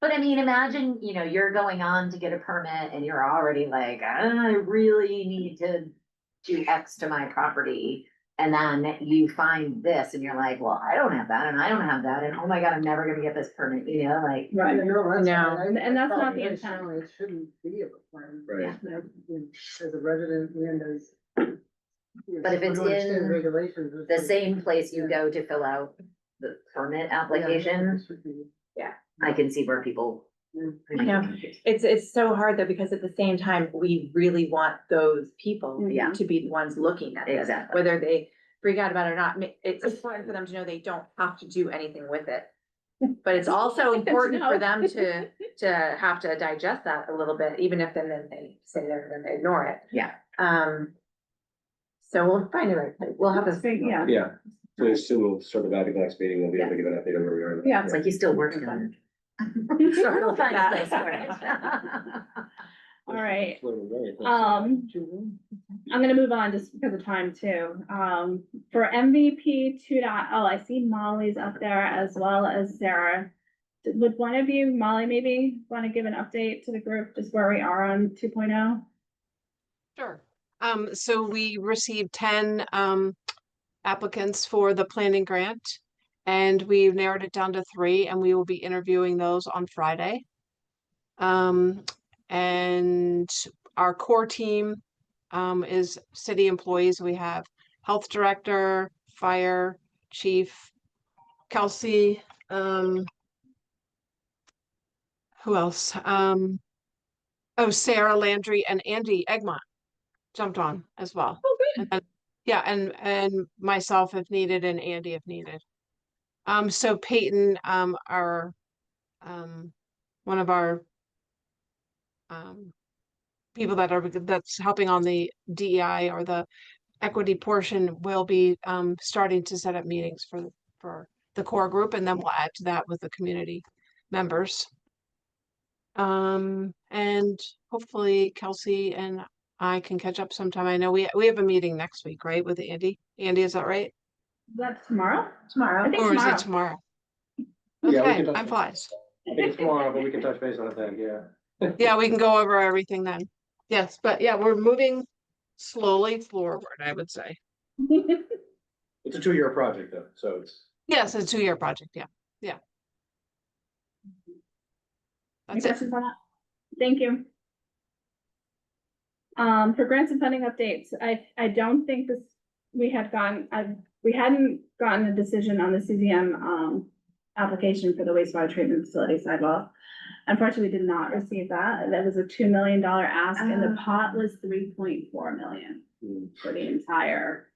But I mean, imagine, you're going on to get a permit and you're already like, I really need to do X to my property. And then you find this and you're like, well, I don't have that and I don't have that. And oh my God, I'm never gonna get this permit, like. Right. No. And that's not the Probably intent. necessarily It shouldn't be a requirement. Right. You know, as a resident and as. But if it's in Regulations. The same place you go to fill out the permit application, I can see where people. I know. It's so hard though, because at the same time, we really want those people Yeah. to be the ones looking at this, Exactly. whether they freak out about it or not. It's important for them to know they don't have to do anything with it. But it's also important for them to have to digest that a little bit, even if then they say they're gonna ignore it. Yeah. So we'll find the right place. We'll have this. Yeah. Yeah, so assume we'll sort of back at the next meeting, we'll be able to give an update on where we are. Yeah. It's like he's still working on it. We'll find a place for it. All right. Floating away, I think. I'm gonna move on just because of time too. For MVP 2.0, I see Molly's up there as well as Sarah. Would one of you, Molly, maybe want to give an update to the group, just where we are on 2.0? Sure. So we received 10 applicants for the planning grant, and we've narrowed it down to 3, and we will be interviewing those on Friday. And our core team is city employees. We have health director, fire chief, Kelsey, who else? Sarah Landry and Andy Egmont jumped on as well. Oh, good. And then- yeah, and myself if needed, and Andy if needed. So Peyton, our one of our people that's helping on the DEI or the equity portion will be starting to set up meetings for the core group, and then we'll add to that with the community members. And hopefully Kelsey and I can catch up sometime. I know we have a meeting next week, right, with Andy? Andy, is that right? Is that tomorrow? Tomorrow. I think Or is it tomorrow. tomorrow? Yeah, we Okay, can time flies. I think it's tomorrow, but we can touch base on it then, yeah. Yeah, we can go over everything then. Yes, but yeah, we're moving slowly forward, I would say. It's a 2-year project though, so it's. Yes, it's a 2-year project, yeah. Any That's it. questions on that? Thank you. For grants and funding updates, I don't think we hadn't gotten a decision on the CZM, application for the wastewater treatment facility sidewalk. Unfortunately, we did not receive that. That was a $2 million ask and the pot was 3.4 million for the entire.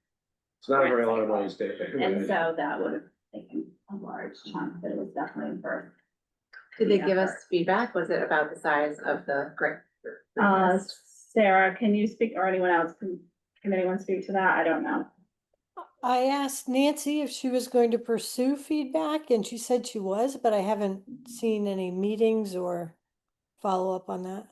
It's not a very lot of money to stay. And so that would have taken a large chunk, but it was definitely worth. Did they give us feedback? Was it about the size of the grant? Sarah, can you speak, or anyone else, can anyone speak to that? I don't know. I asked Nancy if she was going to pursue feedback and she said she was, but I haven't seen any meetings or follow up on that.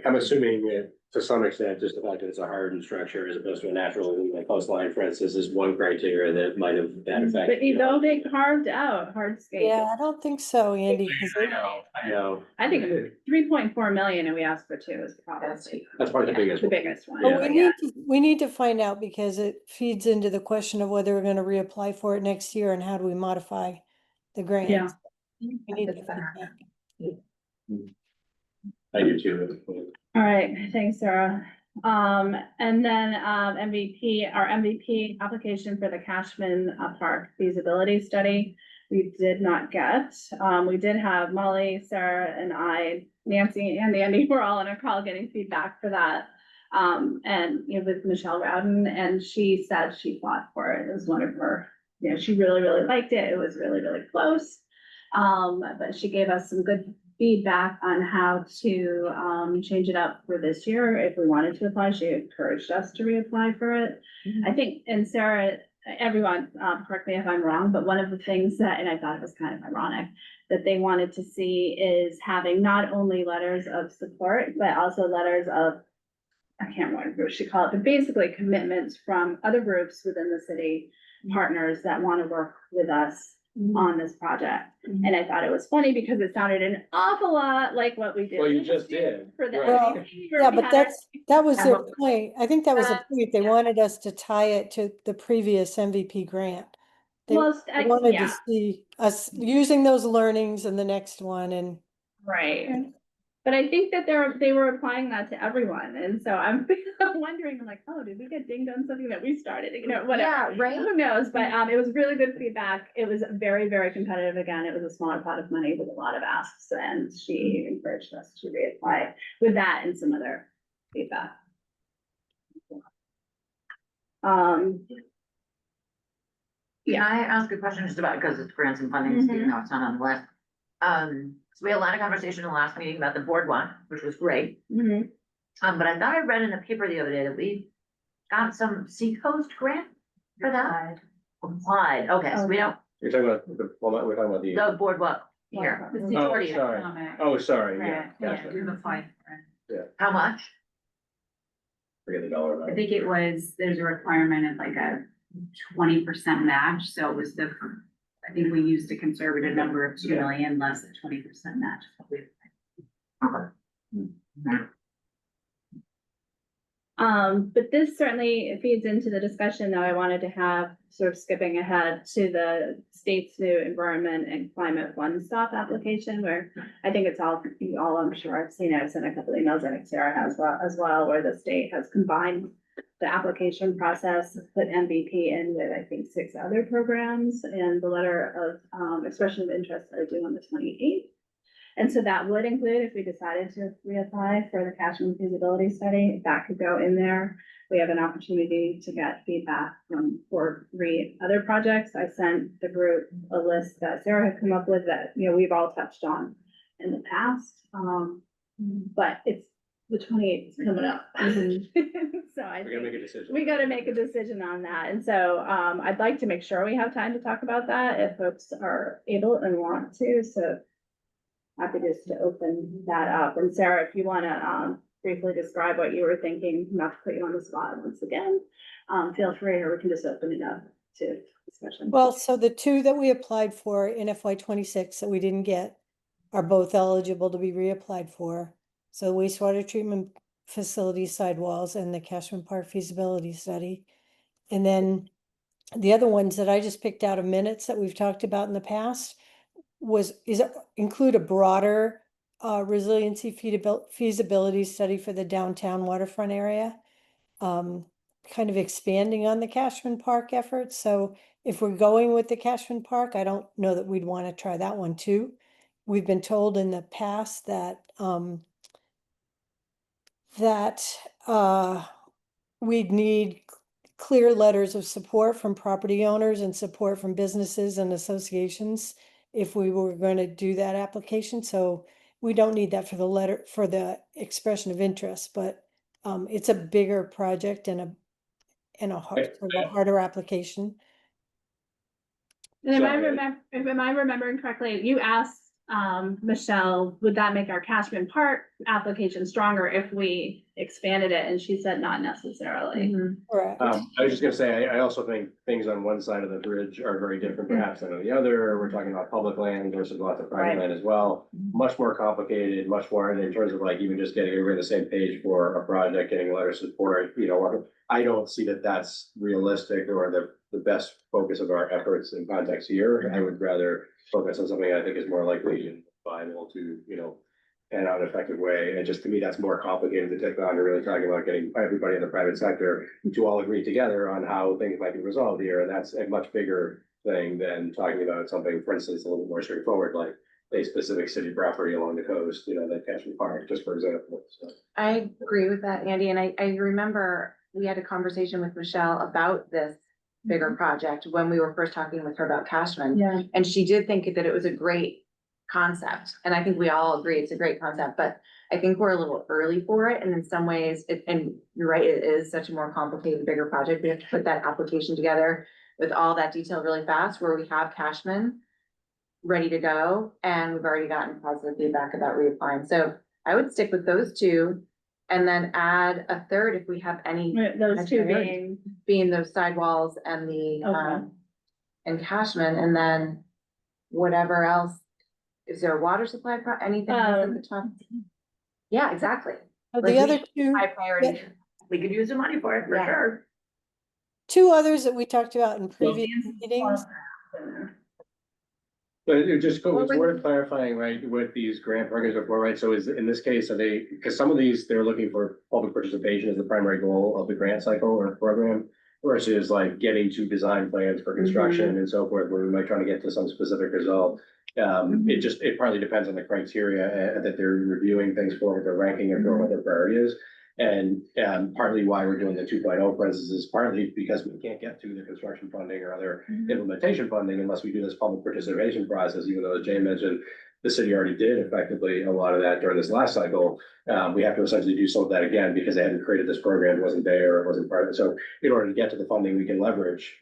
I'm assuming that to some extent, just the fact that it's a hardened structure as opposed to a natural, like coastline, for instance, is one criteria that might have that effect. But you know, they carved out hardscape. Yeah, I don't think so, Andy. 'Cause I know. I think 3.4 million and we asked for 2 is probably That's probably the biggest the one. biggest one. Yeah. we need to find out because it feeds into the question of whether we're gonna reapply for it next year and how do we modify the grant. Yeah. We need to find out. I do too. All right, thanks, Sarah. And then, our MVP application for the Cashman Park feasibility study, we did not get. We did have Molly, Sarah, and I, Nancy and Andy, were all on a call getting feedback for that. And, with Michelle Rowden, and she said she fought for it. It was one of her, she really, really liked it. It was really, really close. But she gave us some good feedback on how to, change it up for this year. If we wanted to apply, she encouraged us to reapply for it. I think, and Sarah, everyone, correct me if I'm wrong, but one of the things that, and I thought it was kind of ironic, that they wanted to see is having not only letters of support, but also letters of, I can't remember what she called it, but basically commitments from other groups within the city, partners that want to work with us on this project. And I thought it was funny because it sounded an awful lot like what we did. Well, you just did. For the. Right. Well, MVP, where Yeah, we but had our- that was their Um, point. I think that was the point. They yeah. wanted us to tie it to the previous MVP grant. They Well, wanted yeah, to see us using those learnings in the next one and right. But I think that they were applying that to everyone. And so I'm wondering, I'm like, oh, did we get dinged on something that we started, whatever. Yeah, right. Who knows? But, it was really good feedback. It was very, very competitive. Again, it was a smaller pot of money with a lot of asks, and she encouraged us to reapply with that and some other feedback. Can I ask a question just about, because it's grants and funding, even though it's not on the list? So we had a lot of conversation in the last meeting about the boardwalk, which was great. Mhm. But I thought I read in the paper the other day that we got some Seacoast grant for that. Applied, okay, so we don't, You're talking about we're talking about the boardwalk here. The Oh, Seacoast sorry. Economic Oh, sorry, yeah, Grant, yeah, gotcha. we've applied for it. How much? Forget the dollar I amount. think it was, there's a requirement of like a 20% match, so it was I think we used a conservative number of 2 million less than 20% match. But this certainly feeds into the discussion that I wanted to have, sort of skipping ahead to the state's new environment and climate one-stop application, where I think it's all, you all, I'm sure I've seen it, I've sent a couple emails, I think Sarah has as well, where the state has combined the application process, put MVP in with, I think, 6 other programs, and the letter of, expression of interest are due on the 28th. And so that would include, if we decided to reapply for the Cashman feasibility study, that could go in there. We have an opportunity to get feedback from 3 other projects. I sent the group a list that Sarah had come up with that, we've all touched on in the past. But it's, the 28th is coming up. So I We're gonna make a think decision. we gotta make a decision on that. And so, I'd like to make sure we have time to talk about that if folks are able and want to, so happy just to open that up. And Sarah, if you wanna, briefly describe what you were thinking, not to put you on the spot once again, feel free, or we can just open it up to discussion. well, so the 2 that we applied for in FY '26 that we didn't get are both eligible to be reapplied for. So wastewater treatment facility sidewalls and the Cashman Park feasibility study. And then the other ones that I just picked out of minutes that we've talked about in the past include a broader resiliency feasibility study for the downtown waterfront area. Kind of expanding on the Cashman Park effort. So if we're going with the Cashman Park, I don't know that we'd want to try that one too. We've been told in the past that we'd need clear letters of support from property owners and support from businesses and associations if we were going to do that application. So we don't need that for the letter, for the expression of interest, but it's a bigger project and a harder application. And am I Sorry. am I remembering correctly, you asked, Michelle, would that make our Cashman Park application stronger if we expanded it? And she said not necessarily. Correct. I was just gonna say, I also think things on one side of the bridge are very different perhaps than on the other. We're talking about public land versus lots of private Right. land as well. Much more complicated, much more in terms of like even just getting everybody on the same page for a project, getting a letter of support, I don't see that that's realistic or the best focus of our efforts and context here. I would rather focus on something I think is more likely and viable to, and out an effective way. And just to me, that's more complicated to take on. You're really talking about getting everybody in the private sector to all agree together on how things might be resolved here. And that's a much bigger thing than talking about something, for instance, a little more straightforward, like a specific city property along the coast, that Cashman Park, just for example. So. I agree with that, Andy, and I remember we had a conversation with Michelle about this bigger project when we were first talking with her about Cashman. Yeah. And she did think that it was a great concept, and I think we all agree it's a great concept, but I think we're a little early for it, and in some ways, and you're right, it is such a more complicated, bigger project. We have to put that application together with all that detail really fast, where we have Cashman ready to go, and we've already gotten positive feedback about reapplying. So I would stick with those two, and then add a third if we have any, Those two priority. being, being those sidewalls and the, Okay. and Cashman, and then whatever else. Is there a water supply, anything else at the top? Yeah, exactly. Like, The we other should- two, High priority. We could use the money for it, for Yeah. sure. two others that we talked about in previous meetings. But it just What goes, were worth clarifying, right, with these grant programs before, right? So is, in this case, are they, because some of these, they're looking for public participation as the primary goal of the grant cycle or program versus like getting to design plans for construction and so forth, where we might try to get to some specific result. It partly depends on the criteria that they're reviewing things for, what they're ranking it for, what their priority is. And partly why we're doing the 2.0, for instance, is partly because we can't get to the construction funding or other implementation funding unless we do this public participation process, even though, as Jay mentioned, the city already did effectively a lot of that during this last cycle. We have to essentially do some of that again because they hadn't created this program, it wasn't there, it wasn't part of it. So in order to get to the funding we can leverage,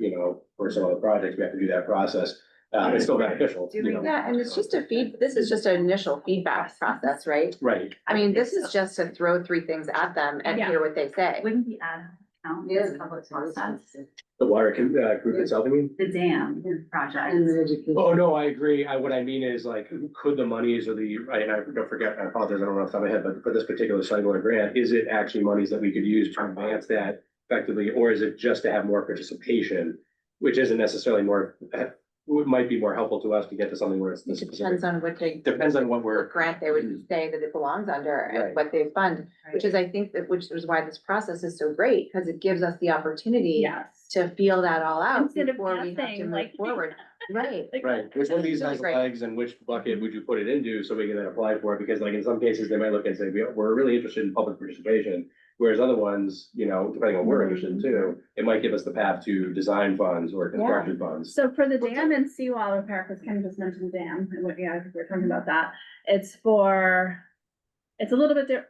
for some of the projects, we have to do that process. It's still beneficial, Yeah, and it's just this is just an initial feedback process, right? Right. I mean, this is just to throw 3 things at them and Yeah. hear what they say. Wouldn't the ad count as public process? The water group itself, I mean? The dam project. And the education. Oh, no, I agree. What I mean is like, could the monies or I don't forget, I apologize, I don't know off the top of my head, but for this particular cycle or grant, is it actually monies that we could use to advance that effectively? Or is it just to have more participation, which isn't necessarily more, might be more helpful to us to get to something where it's the It specific. depends on what Depends on what we're. grant they would say that it belongs under Right. and what they fund, which is, I think that, which is why this process is so great, because it gives us the opportunity yes. to feel that all out Instead of before we have to guessing, move like. forward. Right. Like, Right, which one of these Really has great. legs and which bucket would you put it into so we can then apply for it? Because like in some cases, they might look and say, we're really interested in public participation. Whereas other ones, depending on what we're interested in too, it might give us the path to design funds or construction funds. So for the dam and seawall repair, because Ken just mentioned the dam, and we're talking about that, it's a little bit there.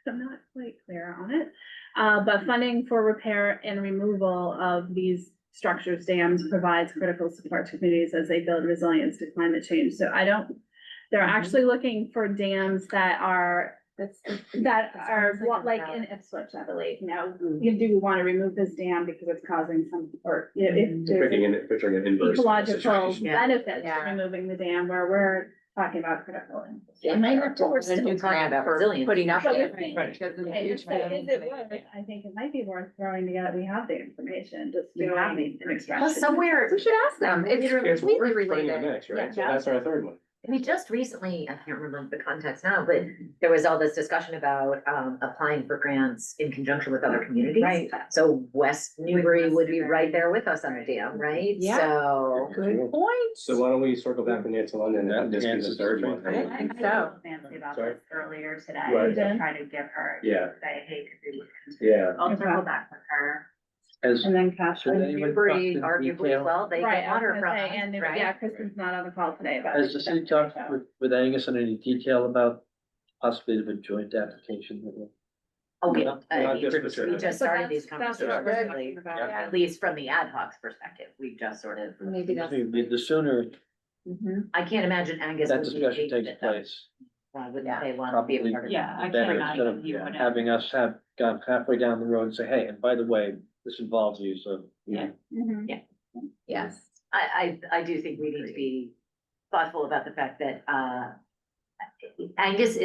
I'm not quite clear on it, but funding for repair and removal of these structures, dams, provides critical support to communities as they build resilience to climate change. So they're actually looking for dams that are like in Ipswich, I believe, do we want to remove this dam because it's causing some, or if there's Picturing an inverse ecological situation. benefits Yeah. to removing the dam, where we're talking about critical. They might have to, we're still New talking grant about for resilience. putting up But with we're it, thinking- because in the Is future. it worth, I think it might be worth throwing together, we have the information, just We have doing the an information. extraction. Plus somewhere, We should ask them. It's It's completely worth putting in the related. mix, right? So Yeah. that's our third one. we just recently, I can't remember the context now, but there was all this discussion about applying for grants in conjunction with other communities. Right. So West Newbury West would be Newbury. right there with us on the dam, right? Yeah. So. Good point. So why don't we circle back to Nancy London and this is the third one? I think so. talked to Nancy about Sorry? this earlier today, Right. to try to give her. Yeah. Say, hey, could we look into Yeah. I'll Okay. circle back with her. As, And then cash. Should anyone Newbury talk in arguably detail? as well, they Right, get I was water gonna from say, us, and right? yeah, Kristen's not on the call today, but. has the city talked with Angus in any detail about possibly of a joint application? Oh, we Not don't, this we specific. just started these That's what conversations, we're really, talking about. at least from the ad hoc's perspective, we've just sort of, Maybe that's. The sooner Mhm. I can't imagine Angus that would be discussion engaged in takes it though. place, Why wouldn't they want to be a probably part of Yeah, that? I can't better instead imagine of he would. having us have gone halfway down the road and say, hey, and by the way, this involves you, so. Yeah. Mhm. Yes, I do think we need to be thoughtful about the fact that, Angus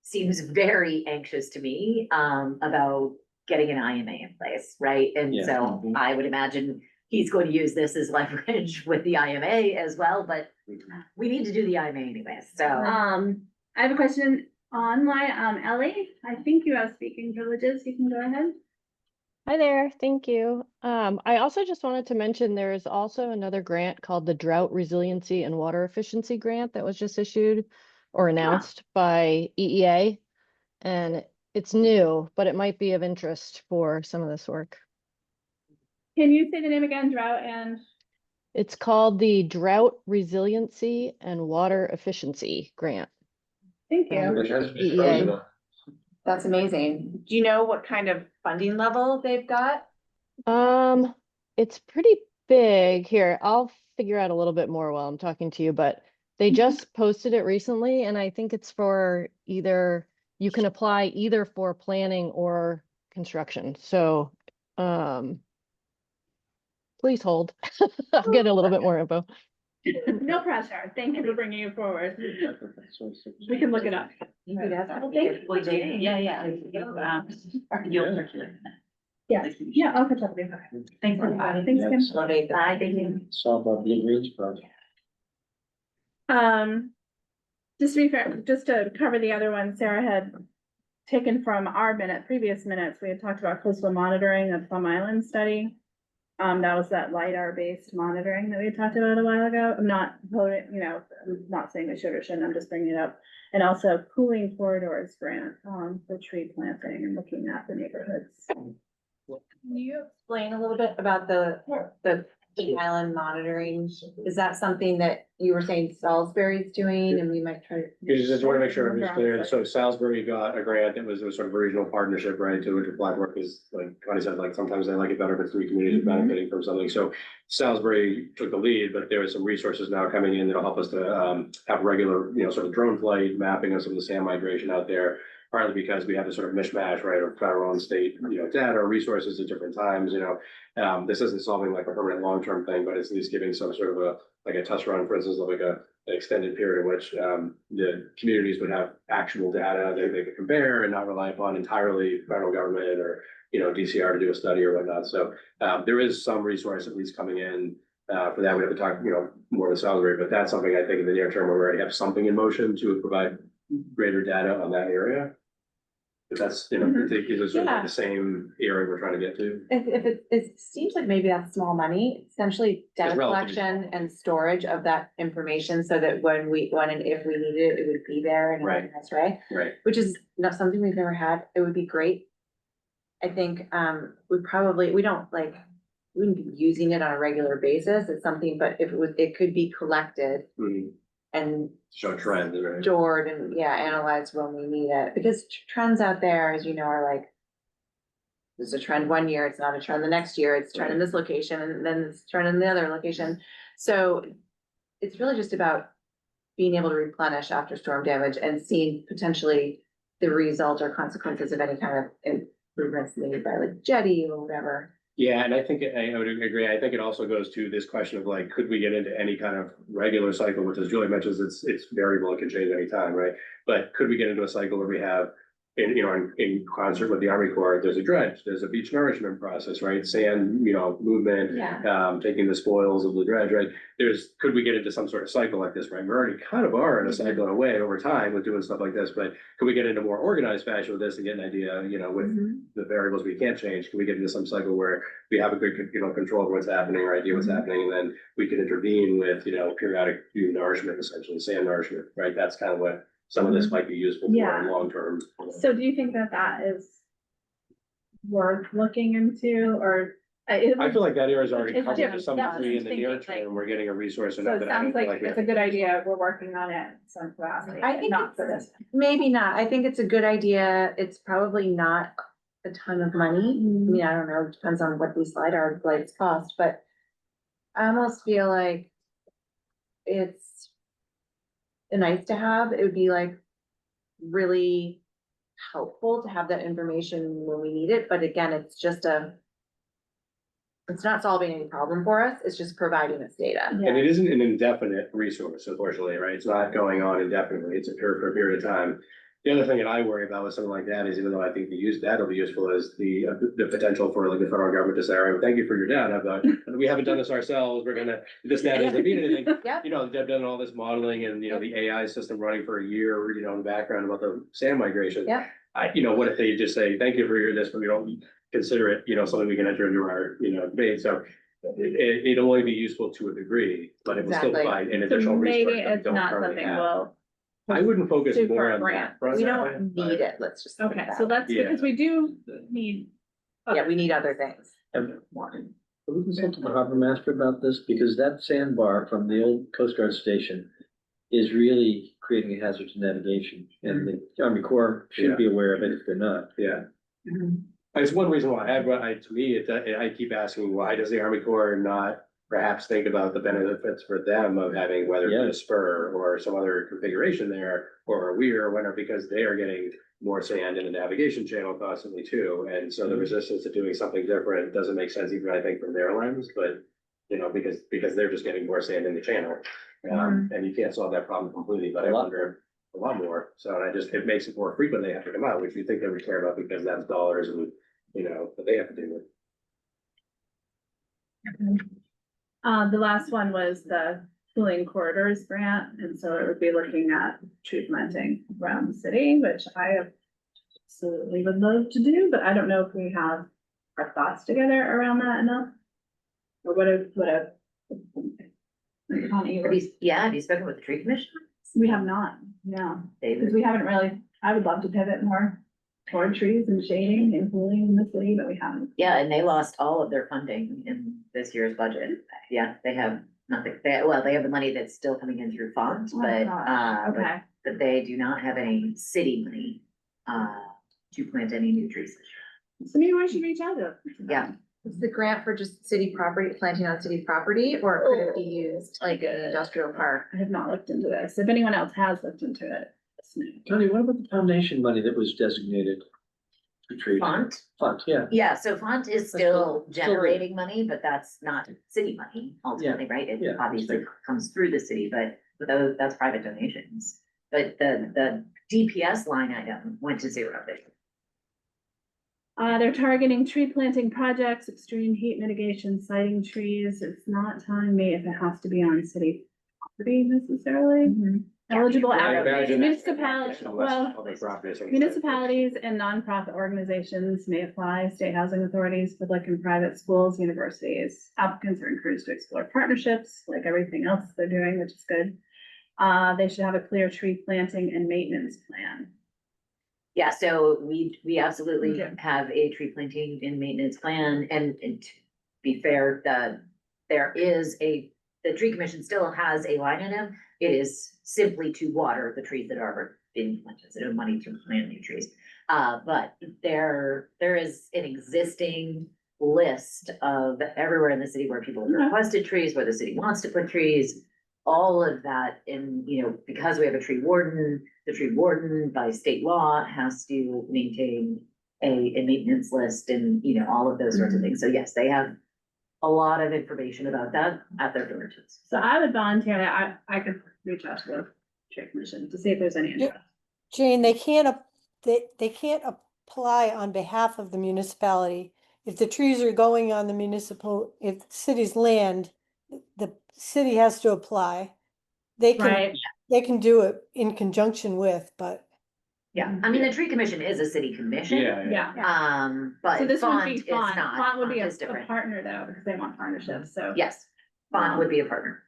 seems very anxious to me, about getting an IMA in place, right? And Yeah. so Mhm. I would imagine he's going to use this as leverage with the IMA as well, but we need to do the IMA anyways, so. I have a question online, Ellie, I think you have speaking privileges, you can go ahead. Hi there, thank you. I also just wanted to mention there is also another grant called the Drought Resiliency and Water Efficiency Grant that was just issued or announced by EEA. And it's new, but it might be of interest for some of this work. Can you say the name again, drought and? It's called the Drought Resiliency and Water Efficiency Grant. Thank Um, you. EEA. That's amazing. Do you know what kind of funding level they've got? It's pretty big. Here, I'll figure out a little bit more while I'm talking to you, but they just posted it recently, and I think it's for either, you can apply either for planning or construction. So, please hold. I'll get a little bit more info. No pressure. Thank you for bringing it forward. We can look it up. Yeah, yeah. You'll circulate. Yeah, yeah, I'll catch up with you. Thanks for Thanks, Kim. Bye, thank you. Solve our big range project. Just to be fair, just to cover the other one, Sarah had taken from our previous minutes, we had talked about coastal monitoring of Plum Island study. That was that LiDAR-based monitoring that we had talked about a while ago. I'm not voting, I'm not saying I should or shouldn't, I'm just bringing it up. And also cooling corridors grant, for tree planting and looking at the neighborhoods. Can you explain a little bit about the island monitoring? Is that something that you were saying Salisbury's doing and we might try to? You just want to make sure everybody's clear. So Salisbury got a grant. It was sort of a regional partnership, right? To apply for, because like Connie said, like sometimes they like it better if 3 communities are benefiting from something. So Salisbury took the lead, but there are some resources now coming in that'll help us to have regular, sort of drone flight mapping of some of the sand migration out there. Partly because we have this sort of mishmash, right, of federal and state, data or resources at different times, this isn't solving like a permanent long-term thing, but it's at least giving some sort of a test run, for instance, of like an extended period in which the communities would have actual data that they could compare and not rely upon entirely federal government or, DCR to do a study or whatnot. So there is some resource at least coming in for that. We have to talk, more with Salisbury, but that's something I think in the near term, we already have something in motion to provide greater data on that area. But that's, it's sort of like the same area we're trying to get to. If it seems like maybe that's small money, essentially data It's relatively collection and storage of that information so that when and if we need it, it would be there in an Right. organized way. Right. Which is not something we've never had. It would be great. I think, we wouldn't be using it on a regular basis. It's something, but if it could be collected and Show trends, right? stored and, analyzed when we need it, because trends out there, as you know, are like, there's a trend one year, it's not a trend the next year, it's a trend in this location, and then it's a trend in the other location. So it's really just about being able to replenish after storm damage and seeing potentially the result or consequences of any kind of improvements made by like jetty or whatever. Yeah, and I think I would agree. I think it also goes to this question of like, could we get into any kind of regular cycle, which as Julie mentions, it's variable, it can change anytime, right? But could we get into a cycle where we have in concert with the Army Corps, there's a dredge, there's a beach nourishment process, right? Sand, movement, taking the spoils of the dredge, right? Could we get into some sort of cycle like this, right? We already kind of are in a cycle in a way over time with doing stuff like this, but could we get into more organized fashion with this and get an idea, with the variables we can't change? Can we get into some cycle where we have a good, control of what's happening or idea what's happening, and then we can intervene with, periodic nourishment, essentially sand nourishment, right? That's kind of what some of this might be useful for in long term. So do you think that is worth looking into, or? I feel like that area is already It's covered to different. some That's what degree I'm in the near thinking, like- term. We're getting a resource. So it sounds like it's a good idea, we're working on it, in some capacity. I think not for this. Maybe not. I think it's a good idea. It's probably not a ton of money. I mean, I don't know, it depends on what these LiDAR lights cost, but I almost feel like it's nice to have. It would be like really helpful to have that information when we need it, but again, it's not solving any problem for us, it's just providing us data. And it isn't an indefinite resource, unfortunately, right? It's not going on indefinitely. It's for a period of time. The other thing that I worry about with something like that is, even though I think that'll be useful, is the potential for like the federal government to say, all right, well, thank you for your data, but we haven't done this ourselves. This data doesn't mean anything. Yep. They've done all this modeling and, the AI system running for a year, in the background about the sand migration. Yep. What if they just say, thank you for this, but we don't consider it, something we can enter into our, debate. So it'll only be useful to a degree, but it will still Exactly. provide an So additional resource. maybe that we it's don't not currently something have. I wouldn't focus Super more on grant. that. front We end, don't but- need it, let's just. put it Okay, that so way. that's Yeah. because we do need. Yeah, we need other things. And Have we consulted the harbor master about this? Because that sandbar from the old Coast Guard station is really creating a hazard to navigation, and the Army Corps should be aware of it if they're not. Yeah. It's one reason why to me, I keep asking, why does the Army Corps not perhaps think about the benefits for them of having whether it be a spur or some other configuration there, or a weir or whatever, because they are getting more sand in the navigation channel constantly too, and so the resistance to doing something different doesn't make sense even, I think, from their lens, but you know, because they're just getting more sand in the channel. And you can't solve that problem completely, but I wonder a lot more. So it makes it more frequent they have to come out, which you think they would care about because that's dollars and, you know, that they have to do with. The last one was the cooling corridors grant, and so it would be looking at tree planting around the city, which I absolutely would love to do, but I don't know if we have our thoughts together around that enough. Or Have you spoken with the tree commission? we have not, no, because David? we haven't really, I would love to pivot more toward trees and shading and cooling in the city, but we haven't. Yeah, and they lost all of their funding in this year's budget. Yeah, they have nothing. They have the money that's still coming in through funds, Oh, but, gosh. Okay. but they do not have any city money, to plant any new trees. So maybe I should reach out to them. Yeah. Is the grant for just city property, planting on city property, or could it be used like an industrial park? I have not looked into this. If anyone else has looked into it, it's new. Tony, what about the foundation money that was designated for trees? Font? Font, yeah. Yeah, so Font is That's still still generating money, but that's not city money ultimately, right? It yeah. obviously comes through the city, but that's private donations. But the DPS line item went to zero. They're targeting tree planting projects, extreme heat mitigation, siting trees. It's not telling me if it has to be on city property necessarily. Eligible I imagine municipalities, well, public property or something. municipalities and nonprofit organizations may apply, state housing authorities, public and private schools, universities. Applicants are encouraged to explore partnerships like everything else they're doing, which is good. They should have a clear tree planting and maintenance plan. Yeah, so we absolutely Okay. have a tree planting and maintenance plan, and to be fair, the tree commission still has a line item. It is simply to water the trees that are being planted, so no money to plant new trees. But there is an existing list of everywhere in the city where people have requested trees, where the city wants to put trees. All of that in, you know, because we have a tree warden, the tree warden by state law has to maintain a maintenance list and, you know, all of those sorts of things. So yes, they have a lot of information about that at their fingertips. So I would volunteer that I could reach out to the tree commission to see if there's any interest. Jane, they can't apply on behalf of the municipality. If the trees are going on if the city's land, the city has to apply. They can do it in conjunction with, but. Yeah, I mean, the tree commission is a city commission. Yeah. But So this would Font be is Font. not. Font would be Font a is different. partner though, because they want partnerships, so. Yes, Font would be a partner.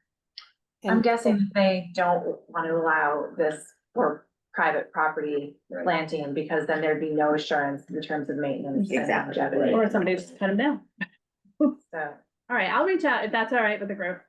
I'm guessing that they don't want to allow this for private property planting, because then there'd be no assurance in terms of maintenance. and Exactly. longevity. Or somebody just cut them down. So, All right, I'll reach out if that's all right with the group,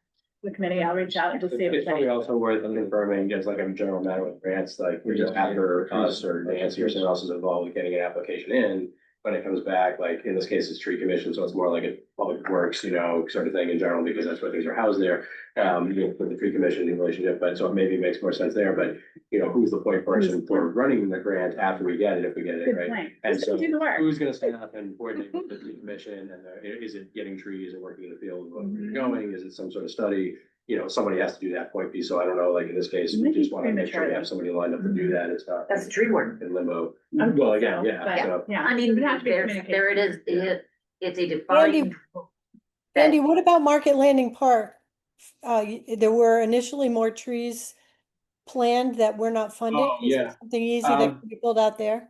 the committee. I'll reach out and just see if It's there's any. probably also worth confirming, just like a general matter with grants, like we just after us or Nancy or someone else is involved with getting an application in. When it comes back, like in this case, it's tree commission, so it's more like a public works, you know, sort of thing in general, because that's what things are housed there. You know, with the tree commission in relationship, but so it maybe makes more sense there, but you know, who's the point person for running the grant after we get it, if we get it, Good right? point. And Just so do the work. who's gonna stand up and coordinate with the tree commission and is it getting trees and working in the field, where we're going, is it some sort of study? You know, somebody has to do that point piece, so I don't know, like in this case, we just wanna make sure we have somebody lined up to do that, it's not That's the tree warden. in limbo. I would Well, think again, so, yeah, but, so. Yeah. I It mean, would have to be there it is, communication. it's a defined. Andy, what about Market Landing Park? There were initially more trees planned that were not funded. Oh, Is yeah. there something easy that can be pulled out there?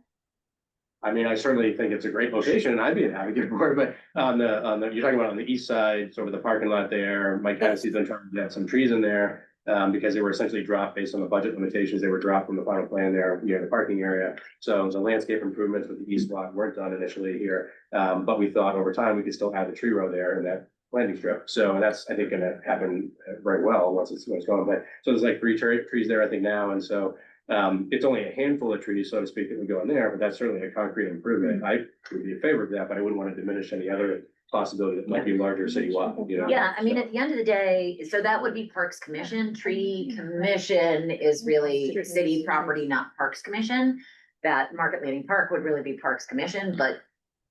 I mean, I certainly think it's a great location and I'd be an advocate for it, but you're talking about on the east side, sort of the parking lot there, Mike Hennessey's in charge of some trees in there. Because they were essentially dropped based on the budget limitations, they were dropped from the final plan there near the parking area. So the landscape improvements with the east block weren't done initially here. But we thought over time we could still add the tree row there and that landing strip. So that's, I think, gonna happen very well once it's going. But so there's like three trees there, I think now. And so it's only a handful of trees, so to speak, that would go in there, but that's certainly a concrete improvement. I would be in favor of that, but I wouldn't want to diminish any other possibility that might be larger citywide, you know? Yeah, I mean, So- at the end of the day, so that would be Parks Commission. Tree Commission is really city property, not Parks Commission. That Market Landing Park would really be Parks Commission, but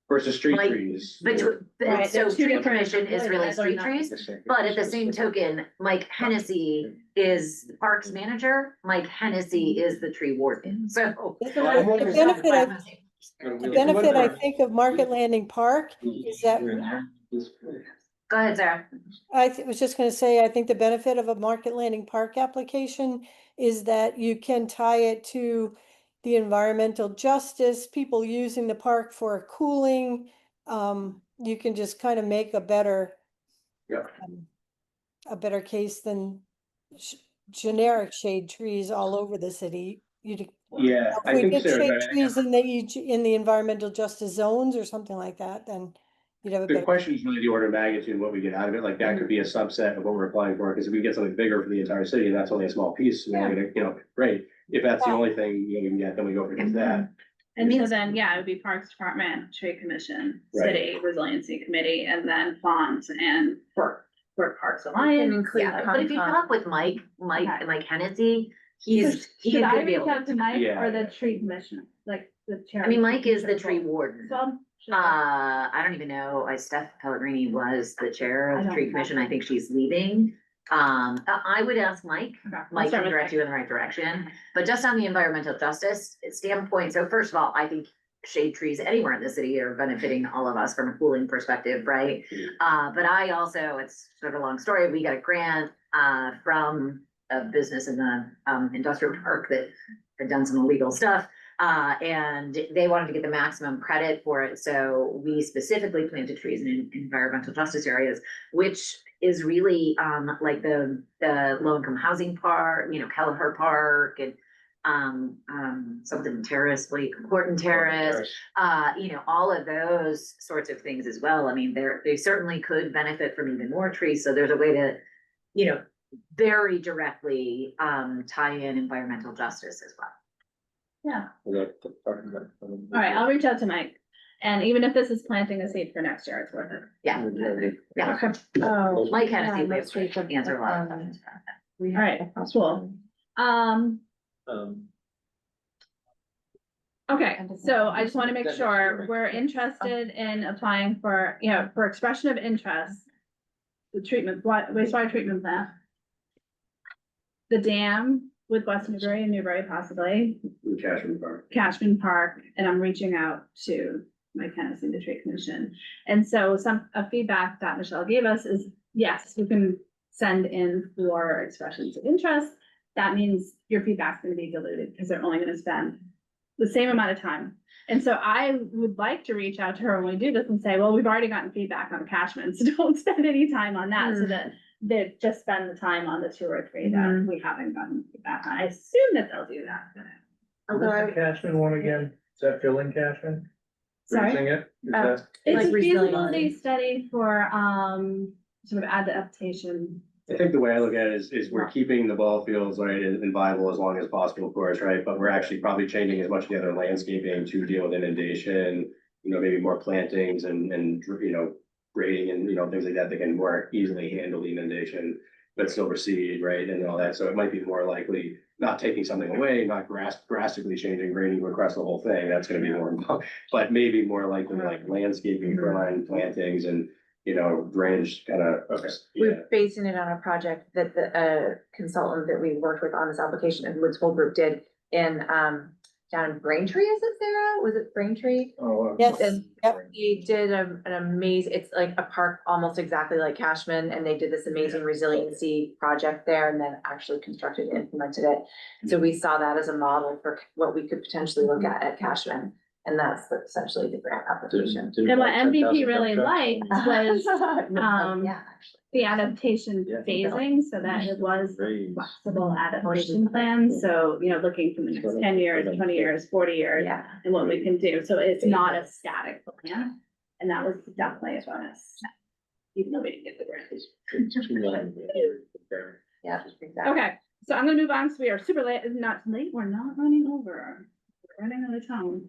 Versus street Like, trees. Right, so they're two Tree different- Commission is really street trees. But at the same token, Mike Hennessy is the Parks Manager, Mike Hennessy is the tree warden, so. The benefit, I think, of Market Landing Park is that, Go ahead, Sarah. was just gonna say, I think the benefit of a Market Landing Park application is that you can tie it to the environmental justice, people using the park for cooling. You can just kind of make a better Yeah. a better case than generic shade trees all over the city. Yeah, If I we think did so. shade But trees in the environmental justice zones or something like that, then you'd have a the better. question is really the order of magnitude and what we get out of it. Like that could be a subset of what we're applying for, because if we get something bigger for the entire city, and that's only a small piece, we're gonna, you know, great. If that's the only thing we can get, then we go for just that. And so then, yeah, it would be Parks Department, Tree Commission, Right. City Resiliency Committee, and then Fonds and for Parks Alliance. include Yeah, but if you Concom. talk with Mike Hennessy, he's Should I gonna be reach able out to. to Mike Yeah. or the tree commissioner, like the chair? I mean, Mike is the tree warden. So, should I- I don't even know, Steph Pellegrini was the chair I of the don't tree know. commission, I think she's leaving. I would ask Mike, Okay, I'll Mike start can with direct you in the right direction, but just on the environmental justice standpoint, so first of all, I think shade trees anywhere in the city are benefiting all of us from a cooling perspective, right? But I also, it's sort of a long story, we got a grant, from a business in the, industrial park that had done some illegal stuff. And they wanted to get the maximum credit for it, so we specifically planted trees in environmental justice areas, which is really, like the low-income housing part, you know, Kelleher Park and something terrace, Horton Terrace, you know, all of those sorts of things as well. I mean, they certainly could benefit from even more trees, so there's a way to, you know, very directly, tie in environmental justice as well. Yeah, all right, I'll reach out to Mike. And even if this is planting a seed for next year, it's worth it. Yeah, yeah. Oh, Mike yeah, Hennessy let's would see if, answer a lot of questions. All right, cool. Okay, so I just want to make sure we're interested in applying for, you know, for expression of interest. The treatment, wastewater treatment plant. The dam with West Newbury and Newbury possibly, Cashman Park. Cashman Park, and I'm reaching out to Mike Hennessy, the Tree Commission. And so a feedback that Michelle gave us is, yes, you can send in for expressions of interest. That means your feedback's gonna be diluted because they're only gonna spend the same amount of time. And so I would like to reach out to her when we do this and say, well, we've already gotten feedback on Cashman, so don't spend any time on that, so that they just spend the time on the 2 or 3 that we haven't gotten feedback on. I assume that they'll do that. Although I- Cashman one again? Is that filling Cashman? Sorry? Freezing it? Is Oh. that- It's Like a feasibility resiliency. study for, sort of adaptation. I think the way I look at it is we're keeping the ball fields, right, and viable as long as possible, of course, right? But we're actually probably changing as much of the other landscaping to deal with inundation, you know, maybe more plantings and, you know, grading and, you know, things like that that can more easily handle the inundation, but still recede, right, and all that. So it might be more likely not taking something away, not drastically changing grading across the whole thing. That's gonna be more involved, but maybe more likely like landscaping, shoreline plantings and, you know, drainage kind of, okay. Yeah. We're basing it on a project that the consultant that we worked with on this application and Woods Hole Group did in down in Braintree, is it Sarah? Was it Braintree? Oh, Yes, And yep. he did an amazing, it's like a park almost exactly like Cashman, and they did this amazing resiliency project there and then actually constructed and implemented it. So we saw that as a model for what we could potentially look at Cashman, and that's essentially the grant application. And what MVP really liked was, Yeah, actually. the adaptation Yeah. phasing, so that it was flexible adaptation plans, so, you know, looking from the next 10 years, 20 years, 40 years, Yeah. and what we can do, so it's not a static plan, and that was definitely a bonus. even though we didn't get the grant. Yeah, exactly. Okay, so I'm gonna move on, so we are super late, not late, we're not running over. We're running out of time.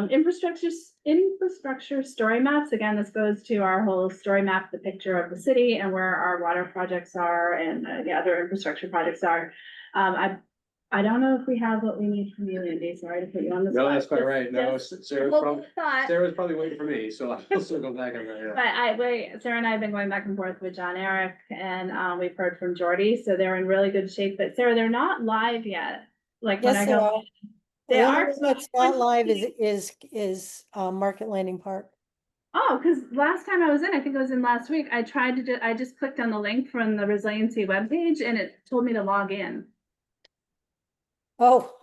Infrastructure story maps, again, this goes to our whole story map, the picture of the city and where our water projects are and the other infrastructure projects are. I don't know if we have what we need from you, Andy, sorry to put you on the spot. No, that's quite right. No, Just Sarah's what we probably, thought. Sarah's probably waiting for me, so I'll still go back on that. But Sarah and I have been going back and forth with John Eric and we've heard from Jordy, so they're in really good shape, but Sarah, they're not live yet. Like when I Yes, they go, are. they The only are. one that's not live is Market Landing Park. Oh, because last time I was in, I think it was in last week, I tried to, I just clicked on the link from the Resiliency webpage and it told me to log in. Oh,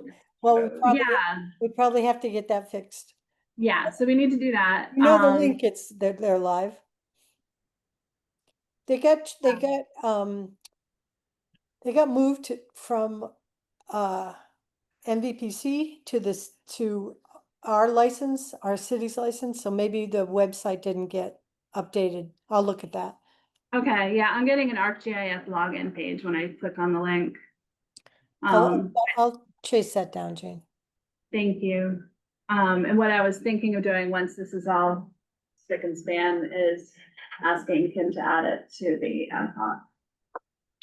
well, Yeah, we probably have to get that fixed. yeah, so we need to do that. You know the link, they're live. They got moved from MVPC to our license, our city's license, so maybe the website didn't get updated. I'll look at that. Okay, yeah, I'm getting an ArcGIS login page when I click on the link. I'll chase that down, Jane. Thank you. And what I was thinking of doing once this is all spick and span is asking Kim to add it to the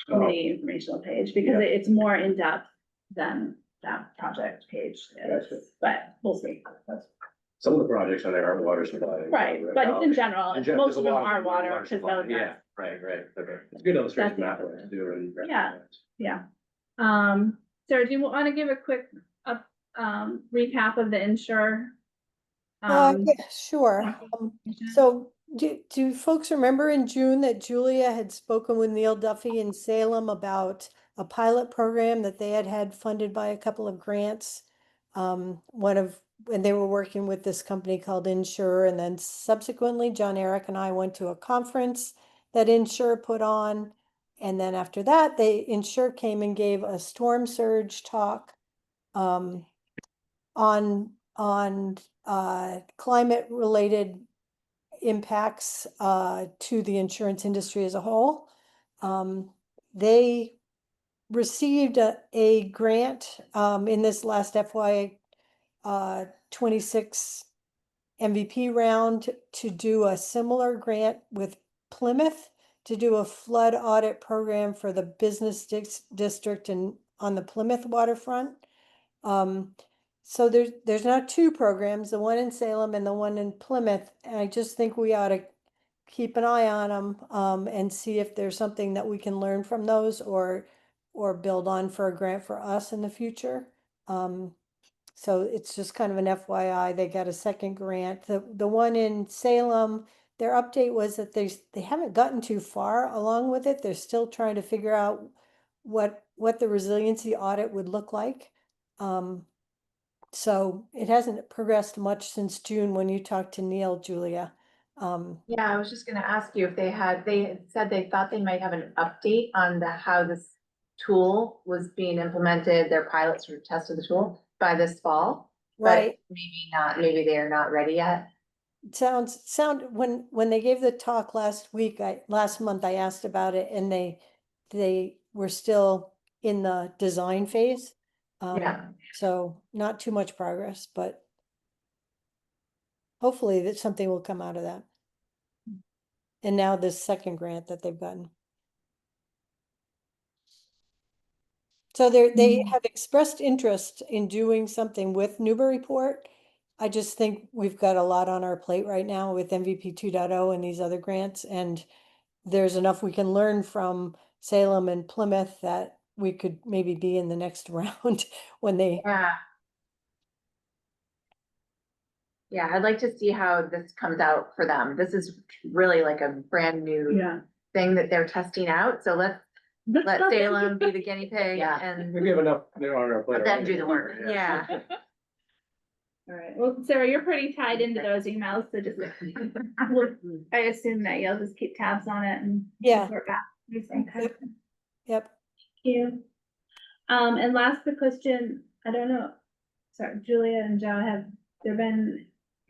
committee informational page because it's more in depth than that project page is, but we'll see. Some of the projects on there aren't water supply. Right, but in general, In gen- most there's of a them lot are water. 'Cause supply. those are- Yeah, right. Okay. It's a good illustration map to do. And Yeah. Sarah, do you want to give a quick recap of the insure? Yeah, sure. So do folks remember in June that Julia had spoken with Neil Duffy in Salem about a pilot program that they had funded by a couple of grants? When they were working with this company called Insure, and then subsequently John Eric and I went to a conference that Insure put on. And then after that, Insure came and gave a storm surge talk on climate related impacts to the insurance industry as a whole. They received a grant in this last FY 26 MVP round to do a similar grant with Plymouth to do a flood audit program for the business district and on the Plymouth waterfront. So there's now two programs, the one in Salem and the one in Plymouth. And I just think we ought to keep an eye on them and see if there's something that we can learn from those or build on for a grant for us in the future. So it's just kind of an FYI, they got a second grant. The one in Salem, their update was that they haven't gotten too far along with it. They're still trying to figure out what the resiliency audit would look like. So it hasn't progressed much since June when you talked to Neil, Julia. Yeah, I was just gonna ask you if they had said they thought they might have an update on how this tool was being implemented, their pilots sort of tested the tool by this fall. Right. But maybe not, maybe they are not ready yet. When they gave the talk last month, I asked about it and they were still in the design phase. Yeah. So not too much progress, but hopefully that something will come out of that. And now this second grant that they've gotten. So they have expressed interest in doing something with Newburyport. I just think we've got a lot on our plate right now with MVP 2.0 and these other grants, and there's enough we can learn from Salem and Plymouth that we could maybe be in the next round when they. Yeah, I'd like to see how this comes out for them. This is really like a brand new thing that they're testing out. So let Salem be the guinea pig and we have enough there on our plate. let them do the work. already. Yeah. All right, well, Sarah, you're pretty tied into those emails, so just, I assume that you'll just keep tabs on it and. report back. Okay. Yep. Thank you. And last quick question, I don't know, sorry, Julia and Joe, have there been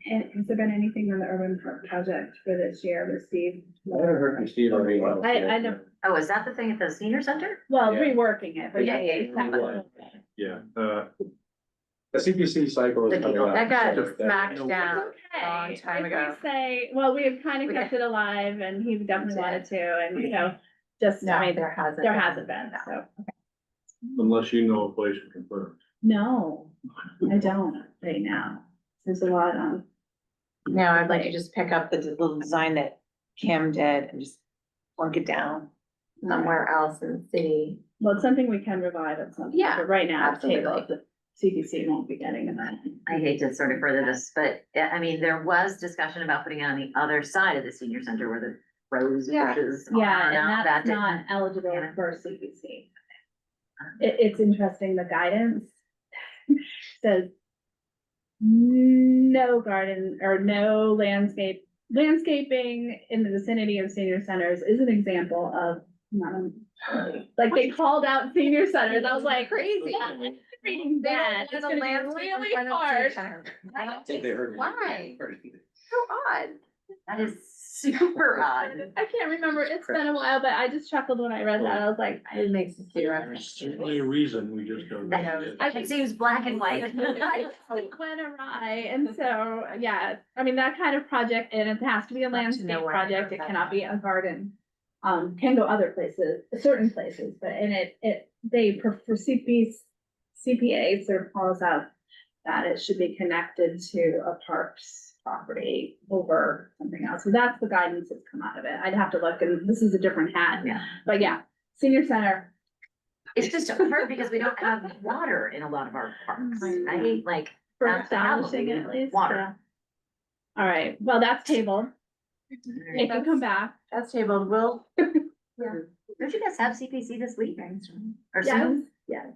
And has there been anything on the urban park project for this year received? I haven't heard from Steve or anyone else yet. I don't, Oh, is that the thing at the senior center? well, Yeah. reworking it, but yeah. Yeah, exactly. Yeah, The CPC cycle is coming up. That got so smacked no- down. Okay, Long time if ago. we say, well, we have kind of We- kept it alive and he definitely wanted to, and you know, just, No, I mean, there hasn't. there hasn't been, so. unless you know a place you can put them. No, I don't right now. There's a lot on. No, I'd like to just pick up the little design that Kim did and just plunk it down somewhere else in the city. Well, it's something we can revive at some point, Yeah, but right now, it's absolutely. tabled. The CPC won't be getting it. I hate to sort of further this, but I mean, there was discussion about putting it on the other side of the senior center where the rose Yeah. bushes Yeah, are now. and That that's didn't- not eligible Yeah. for CPC. It's interesting, the guidance says no garden or no landscaping in the vicinity of senior centers is an example of, like, they called out senior centers. I was like, Crazy. reading that, it's gonna be really hard. I think they heard. Why? So odd. That is super odd. I can't remember, it's been a while, but I just chuckled when I read that, I was like, It makes me see reference. There's only a reason, we just don't. I know know, it. it seems black and white. it went awry, and so, yeah, I mean, that kind of project, and it has to be a Love to know landscape where project, it that cannot be is. a garden. Can go other places, certain places, but in they, for CPA sort of calls out that it should be connected to a parks property over something else, so that's the guidance that's come out of it. I'd have to look, and this is a different hat, Yeah. but yeah, senior center. It's just hard because we don't have water in a lot of our parks. I hate like, For That's the problem, establishing we it need at least, water. yeah. All right, well, that's tabled, it can come back. That's tabled. We'll, don't you guys have CPC this week? Or Yes, soon? yes.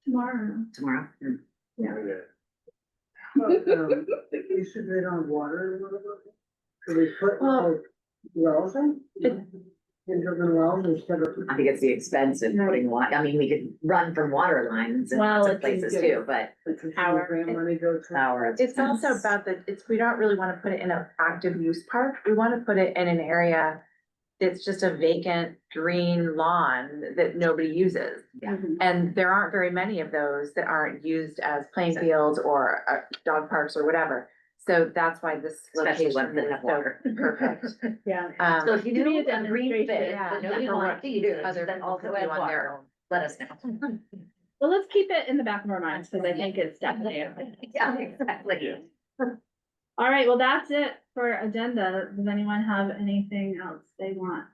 Tomorrow. Tomorrow? Okay. You should bid on water a little bit. Could we put like wells in? Intermittent wells instead of. I think it's the expense of putting water, I mean, we could run from water lines in Well, lots of it's places good. too, but Our- Grant money go to. our. it's also about we don't really wanna put it in an active use park. We wanna put it in an area that's just a vacant green lawn that nobody uses. Yeah. And there aren't very many of those that aren't used as playing fields or dog parks or whatever. So that's why this Especially location ones that is have so water. perfect. Yeah. So if you To me, do it's a green demonstration, bit yeah, that nobody for wants what to use, other then people also could do add on their water, let us know. Well, let's keep it in the back of our minds, because I think it's definitely. Yeah, exactly. All right, well, that's it for agenda. Does anyone have anything else they want?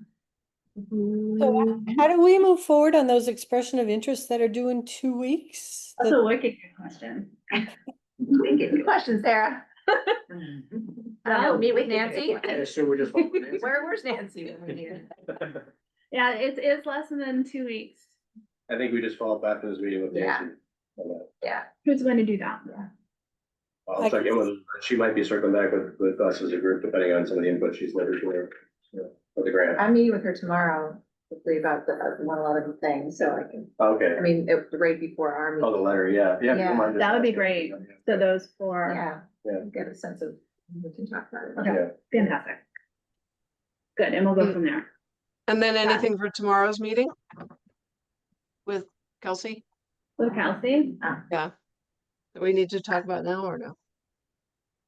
So how do we move forward on those expression of interest that are due in 2 weeks? That's a wicked good question. Good question, Sarah. I don't know, meet with Nancy. I assume we're just. Where's Nancy? when we need her? Yeah, it's less than 2 weeks. I think we just follow up after this meeting with Yeah. Nancy. Yeah. Who's going to do that? I'll check in with, she might be circling back with us as a group, depending on some of the input she's looking for the grant. I'm meeting with her tomorrow, hopefully about one, a lot of the things, so I can, Okay, I mean, right before our oh, the meeting. letter, yeah, yeah. if you don't Yeah, mind just That would be asking. great. So those four, Yeah. Yeah. Get a sense of, we can talk about it. Okay. Yeah. fantastic. Good, and we'll go from there. And then anything for tomorrow's meeting? With Kelsey? So Kelsey? Yeah. Do we need to talk about now or no?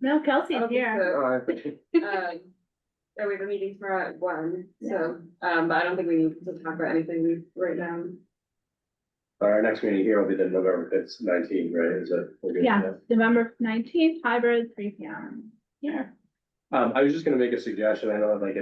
No, I Kelsey's don't think here. Yeah, we have a meeting tomorrow at 1, so, but I don't think we need to talk about anything right now. Our next meeting here will be the November 5th, 19th, right? Is that? we're good with Yeah, that? November 19th, hybrid, 3 p.m. Here. I was just gonna make a suggestion. I know like,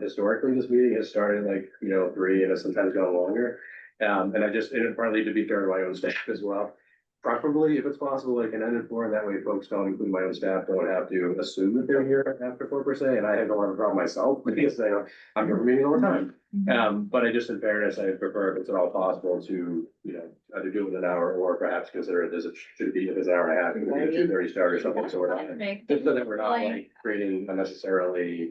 historically, this meeting has started like, 3 and has sometimes gone longer. And I just, and partly to be fair to my own staff as well. Preferably, if it's possible, like an end at 4, and that way folks don't, include my own staff, don't have to assume that they're here after 4 per se, and I don't have a problem myself, because I'm here for meeting all the time. But I just, in fairness, I prefer if it's at all possible to, either do it in an hour or perhaps consider it as it should be, if it's an hour and a half, it could be a 2:30 start or something, so we're not. Just so that we're not like creating unnecessarily,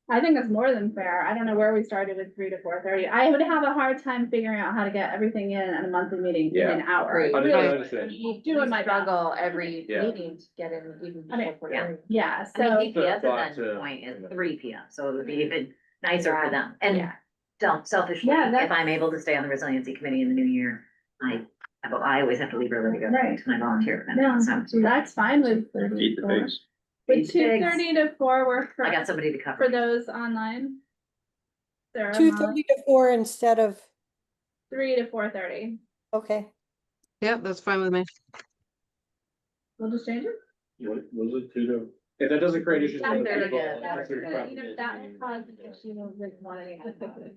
I think that's more than fair. I don't know where we started with 3 to 4:30. I would have a hard time figuring out how to get everything in at a monthly meeting in an hour. Great. I Understand, really understand. would. Doing my best. Struggle every Yeah. meeting to get in even I mean, before yeah. 4:30. Yeah, I mean, so, DPS thought event to- point is 3 p.m., so it would be even nicer for them. And yeah. selfishly, Yeah, if that's- I'm able to stay on the resiliency committee in the new year, I always have to leave early to go Right. to my volunteer No, event, so that's fine with. Eat the pigs. Would Eat the pigs. 2:30 to 4 work for, I got somebody to cover. for those online? Sarah, 2:30 to 4 instead of, 3 to 4:30. okay. Yeah, that's fine with me. We'll just change it? What was it, two to? If that doesn't create issues. for That's other very people, good. that's your preference. You know, that would cause an issue with wanting to.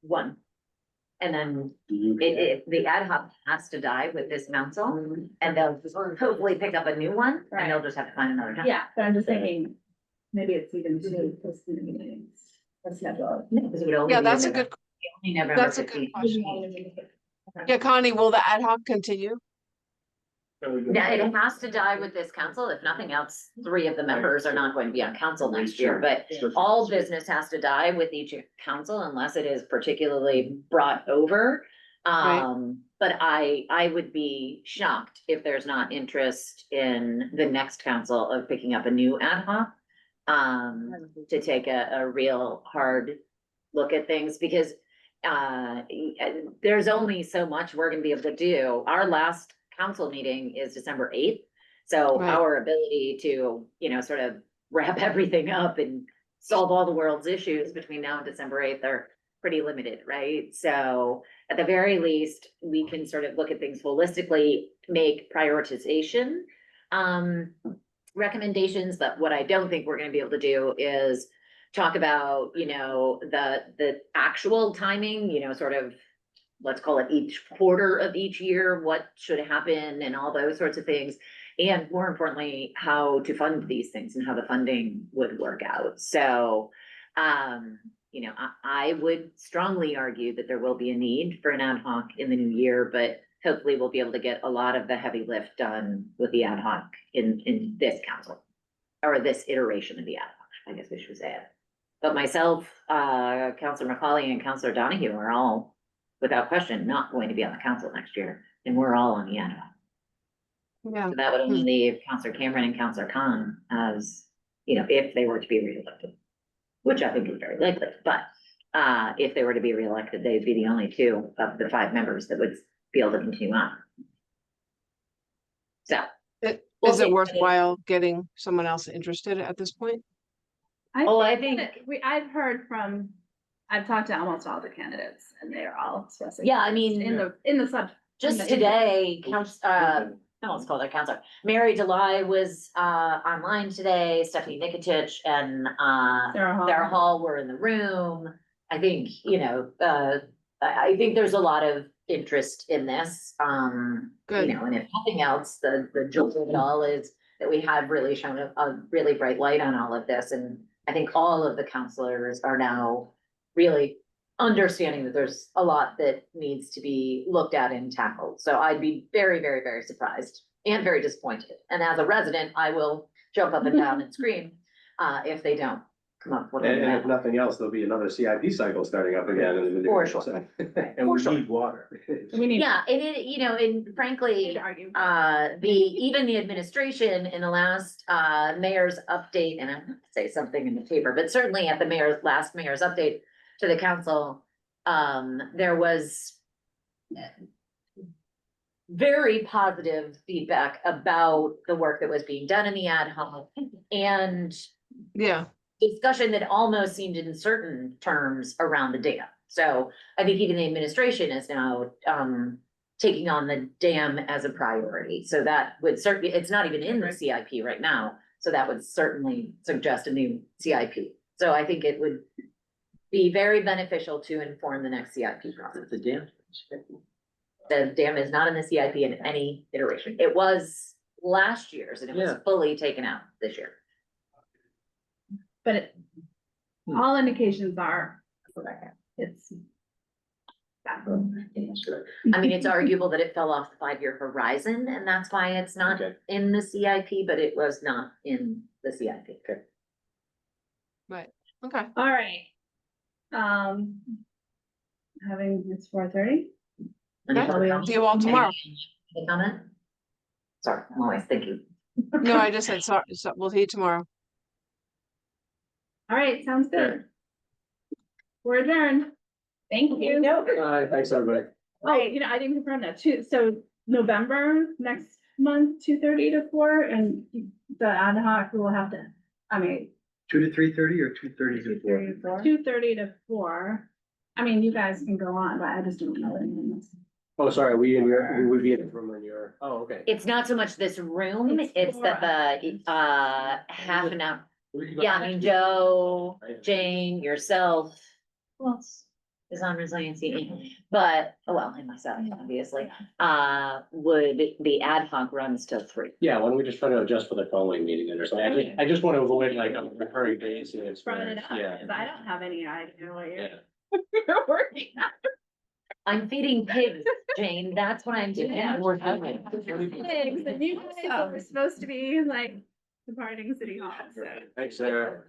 One. And then You the ad hoc has to die with this council, and they'll hopefully pick up a new one, and they'll just have to find another council. Yeah, but I'm just thinking, maybe it's even 2 because the meetings are scheduled. Because it would only Yeah, be that's a November- good, only November that's a good 15th. question. Yeah, Connie, will the ad hoc continue? Now, it has to die with this council. If nothing else, 3 of the members are not going to be on council next year, but all business has to die with each council unless it is particularly brought over. Right. But I would be shocked if there's not interest in the next council of picking up a new ad hoc. To take a real hard look at things, because there's only so much we're gonna be able to do. Our last council meeting is December 8th. So Right. our ability to, sort of wrap everything up and solve all the world's issues between now and December 8th are pretty limited, right? So at the very least, we can sort of look at things holistically, make prioritization recommendations, but what I don't think we're gonna be able to do is talk about, the actual timing, sort of, let's call it each quarter of each year, what should happen and all those sorts of things. And more importantly, how to fund these things and how the funding would work out. So, I would strongly argue that there will be a need for an ad hoc in the new year, but hopefully we'll be able to get a lot of the heavy lift done with the ad hoc in this council. Or this iteration of the ad hoc, I guess we should say it. But myself, Counselor McCauley and Counselor Donahue are all, without question, not going to be on the council next year, and we're all on the ad hoc. Yeah, So that would only leave Counselor Cameron and Counselor Khan as, if they were to be reelected, which I think is very likely, but if they were to be reelected, they'd be the only 2 of the 5 members that would be able to continue on. So. we'll is it see. worthwhile getting someone else interested at this point? I think- that I've talked to almost all the candidates and they're all expressing. Yeah, I mean- In the sub. Just today, no, let's call her counselor. Mary Delai was online today, Stephanie Nikitich and Sarah Hall were in the room. I think, I think there's a lot of interest in this. Good. And if nothing else, the joy of it all is that we have really shown a really bright light on all of this. And I think all of the counselors are now really understanding that there's a lot that needs to be looked at and tackled. So I'd be very, very, very surprised and very disappointed. And as a resident, I will jump up and down and scream if they don't come up with And if it. nothing else, there'll be another CIP cycle starting up again. in the new For year, sure. so. And we need water. We need. Yeah, and frankly, to argue. even the administration in the last mayor's update, and I'm gonna say something in the paper, but certainly at the last mayor's update to the council, there was very positive feedback about the work that was being done in the ad hoc and Yeah, discussion that almost seemed in certain terms around the dam. So I think even the administration is now taking on the dam as a priority. So that would certainly, it's not even in the CIP right now. So that would certainly suggest a new CIP. So I think it would be very beneficial to inform the next CIP process. The dam. The dam is not in the CIP in any iteration. It was last year's and it was Yeah. fully taken out this year. But all indications are, it's. I mean, it's arguable that it fell off the 5-year horizon and that's why it's not Okay. in the CIP, but it was not in the CIP. Okay. Right, okay. All right. It's 4:30. Any Okay. further See comments? you all tomorrow. Any comment? Sorry, I'm always thinking. No, I just said, sorry, so we'll see you tomorrow. All right, sounds good. We're adjourned. Thank you. Thanks, everybody. Oh, I didn't confirm that too. So November next month, 2:30 to 4, and the ad hoc will have to, 2 to 3:30 or 2:30 to 4? 2:30 to 4. I mean, you guys can go on, but I just don't know anything else. Oh, sorry, we would be in the room when you're, oh, okay. It's not so much this room, It's it's for that the, half an hour. We could go Yeah, I next mean, week. Joe, Jane, yourself, who else is on resiliency? But, well, and myself, obviously, would the ad hoc runs till 3? Yeah, why don't we just try to adjust for the following meeting then or something? I just want to avoid like a recurring basis. Brought it up, Yeah. because I don't have any idea what Yeah. you're working on. I'm feeding pigs, Jane, that's what I'm doing. Yeah. Thanks, and you guys are supposed to be like departing city hall, so. Thanks, Sarah.